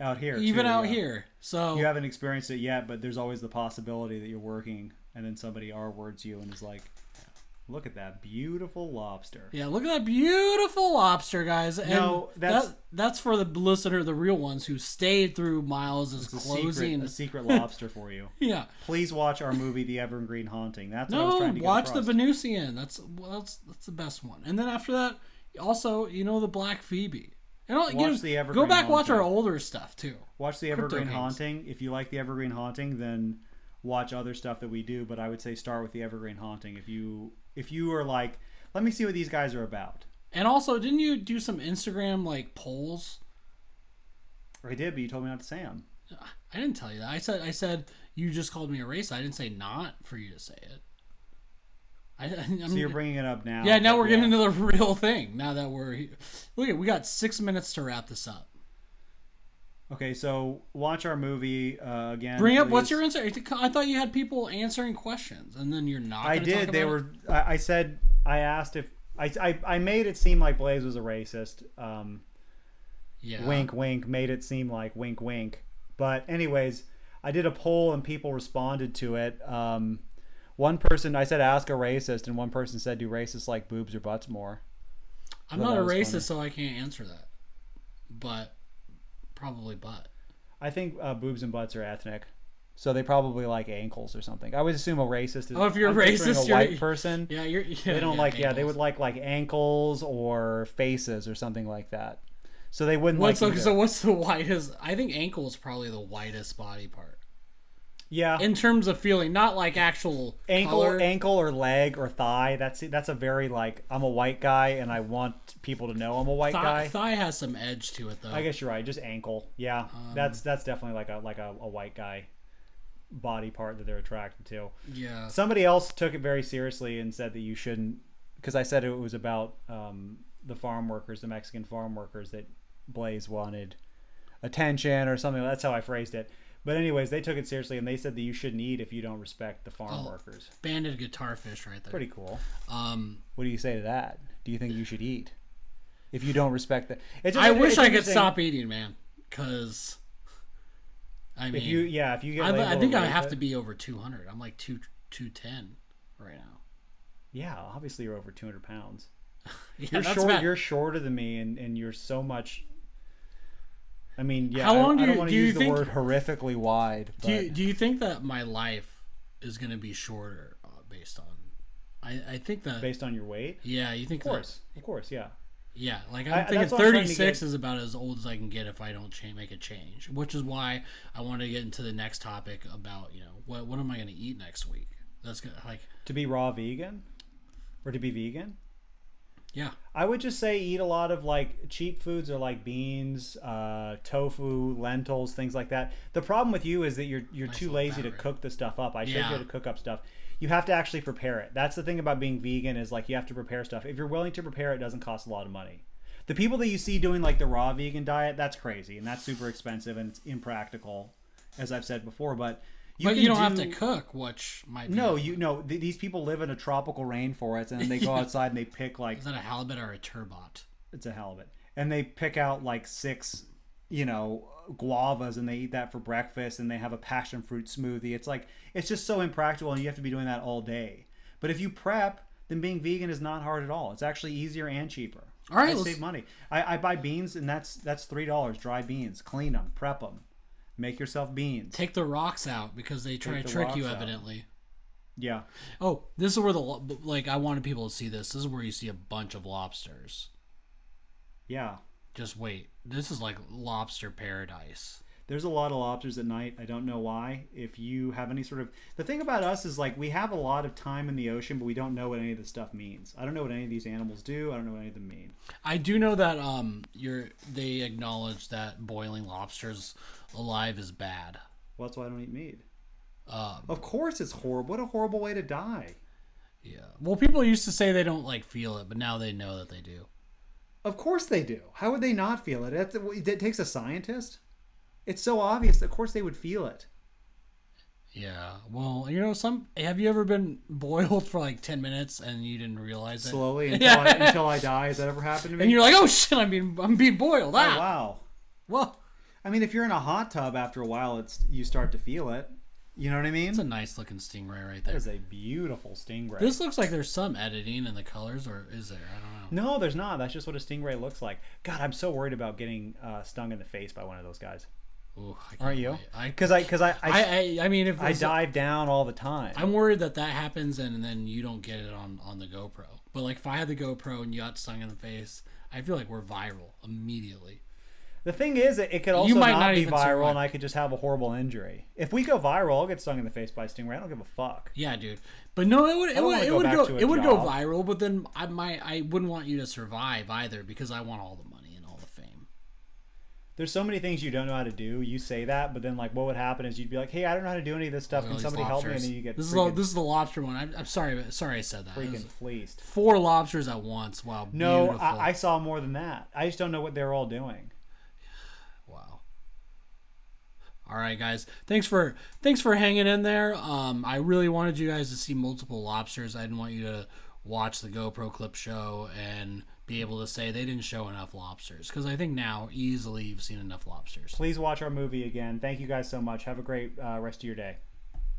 Out here. Even too, out here. So you haven't experienced it yet, but there's always the possibility that you're working and then somebody R-words you and is like, look at that beautiful lobster. Yeah, look at that beautiful lobster, guys. And no, that's for the listener, the real ones who stayed through Miles's closing. A secret lobster for you. Yeah. Please watch our movie, The Evergreen Haunting. That's what I was trying to get watch across. the Venusian. That's the best one. And then after that, also, the Black Phoebe. And watch the Evergreen Go back, Haunting. watch our older stuff too. Watch the Evergreen Haunting. If you like the Evergreen Haunting, then watch other stuff that we do. But I would say start with the Evergreen Haunting. If you are like, let me see what these guys are about. And also, didn't you do some Instagram polls? I did, but you told me not to say them. I didn't tell you that. I said you just called me a racist. I didn't say not for you to say it. So you're bringing it up now. Yeah, now we're getting into the real thing. Now that we got 6 minutes to wrap this up. Okay, so watch our movie again. Bring up what's your answer? I thought you had people answering questions, and then you're not. I did. They were. I said. I asked if I made it seem like Blaze was a racist. Yeah. Wink, wink. Made it seem like wink, wink. But anyways, I did a poll and people responded to it. One person, I said ask a racist, and one person said, do racists like boobs or butts more? I'm not a racist, so I can't answer that. But probably butt. I think boobs and butts are ethnic, so they probably like ankles or something. I would assume a racist is. Oh, if you're racist, a white person. Yeah, they don't like. Ankles. Yeah, they would like ankles or faces or something like that. So they wouldn't like. So what's the whitest? I think ankle is probably the whitest body part. Yeah. In terms of feeling, not like actual ankle color. or leg or thigh. That's a very I'm a white guy and I want people to know I'm a white guy. Thigh has some edge to it though. I guess you're right. Just ankle. Yeah. That's definitely like a white guy body part that they're attracted to. Yeah. Somebody else took it very seriously and said that you shouldn't, because I said it was about the farm workers, the Mexican farm workers, that Blaze wanted attention or something. That's how I phrased it. But anyways, they took it seriously, and they said that you shouldn't eat if you don't respect the farm workers. Banded guitar fish right there. Pretty cool. What do you say to that? Do you think you should eat if you don't respect that? I wish I could stop eating, man. Because, I mean... If you get I think I have to be over 200. I'm like 210 right now. Yeah, obviously you're over 200 pounds. Yeah, you're shorter than me, and you're so much... I mean, yeah. How long I don't want to use the think, word horrifically wide. But... Do you think that my life is going to be shorter based on? I think that based on your weight. Yeah, you think Of course, yeah. Yeah, like I'm thinking 36 is about as old as I can get if I don't make a change, which is why I want to get into the next topic about, you know, what am I going to eat next week? That's gonna, like, to be raw vegan or to be vegan. Yeah, I would just say eat a lot of like cheap foods or like beans, tofu, lentils, things like that. The problem with you is that you're too lazy to cook the stuff up. I showed you how to cook up stuff. You have to actually prepare it. That's the thing about being vegan is like you have to prepare stuff. If you're willing to prepare, it doesn't cost a lot of money. The people that you see doing like the raw vegan diet, that's crazy and that's super expensive and it's impractical, as I've said before. But you don't have to cook, which might be these people live in a tropical rainforest and they go outside and they pick like, is that a halibut or a turbot? It's a halibut, and they pick out like 6, guavas and they eat that for breakfast and they have a passion fruit smoothie. It's like it's just so impractical and you have to be doing that all day. But if you prep, then being vegan is not hard at all. It's actually easier and cheaper. All right, I save money. I buy beans and that's $3. Dry beans, clean them, prep them. Make yourself beans. Take the rocks out because they try to trick you, evidently. Yeah. Oh, this is where I wanted people to see this. This is where you see a bunch of lobsters. Yeah. Just wait. This is like lobster paradise. There's a lot of lobsters at night. I don't know why. If you have any sort of... The thing about us is like we have a lot of time in the ocean, but we don't know what any of this stuff means. I don't know what any of these animals do. I don't know what any of them mean. I do know that they acknowledge that boiling lobsters alive is bad. Well, that's why I don't eat meat. Of course it's horrible. What a horrible way to die. Yeah. Well, people used to say they don't like feel it, but now they know that they do. Of course they do. How would they not feel it? It takes a scientist. It's so obvious. Of course they would feel it. Yeah. Well, have you ever been boiled for like 10 minutes and you didn't realize it? Slowly until I die. Has that ever happened to me? And you're like, oh shit, I'm being boiled. Oh, wow. Well, I mean, if you're in a hot tub after a while, you start to feel it. You know what I mean? It's a nice looking stingray right there. That is a beautiful stingray. This looks like there's some editing in the colors, or is there? I don't know. No, there's not. That's just what a stingray looks like. God, I'm so worried about getting stung in the face by one of those guys. Ooh, aren't you? Because I mean, if I dive down all the time. I'm worried that happens and then you don't get it on the GoPro. But like if I had the GoPro and you got stung in the face, I feel like we're viral immediately. The thing is, it could also not be viral, and I could just have a horrible injury. If we go viral, I'll get stung in the face by a stingray. I don't give a fuck. Yeah, dude. But no, it would go viral. But then I wouldn't want you to survive either because I want all the money and all the fame. There's so many things you don't know how to do. You say that, but then like what would happen is you'd be like, "Hey, I don't know how to do any of this stuff. Can somebody help me?" And then you get this is the lobster one. I'm sorry I said that. Freaking fleeced. 4 lobsters at once. Wow. No, beautiful. I saw more than that. I just don't know what they're all doing. Wow. All right, guys. Thanks for hanging in there. I really wanted you guys to see multiple lobsters. I didn't want you to watch the GoPro clip show and be able to say they didn't show enough lobsters, because I think now easily you've seen enough lobsters. Please watch our movie again. Thank you guys so much. Have a great rest of your day.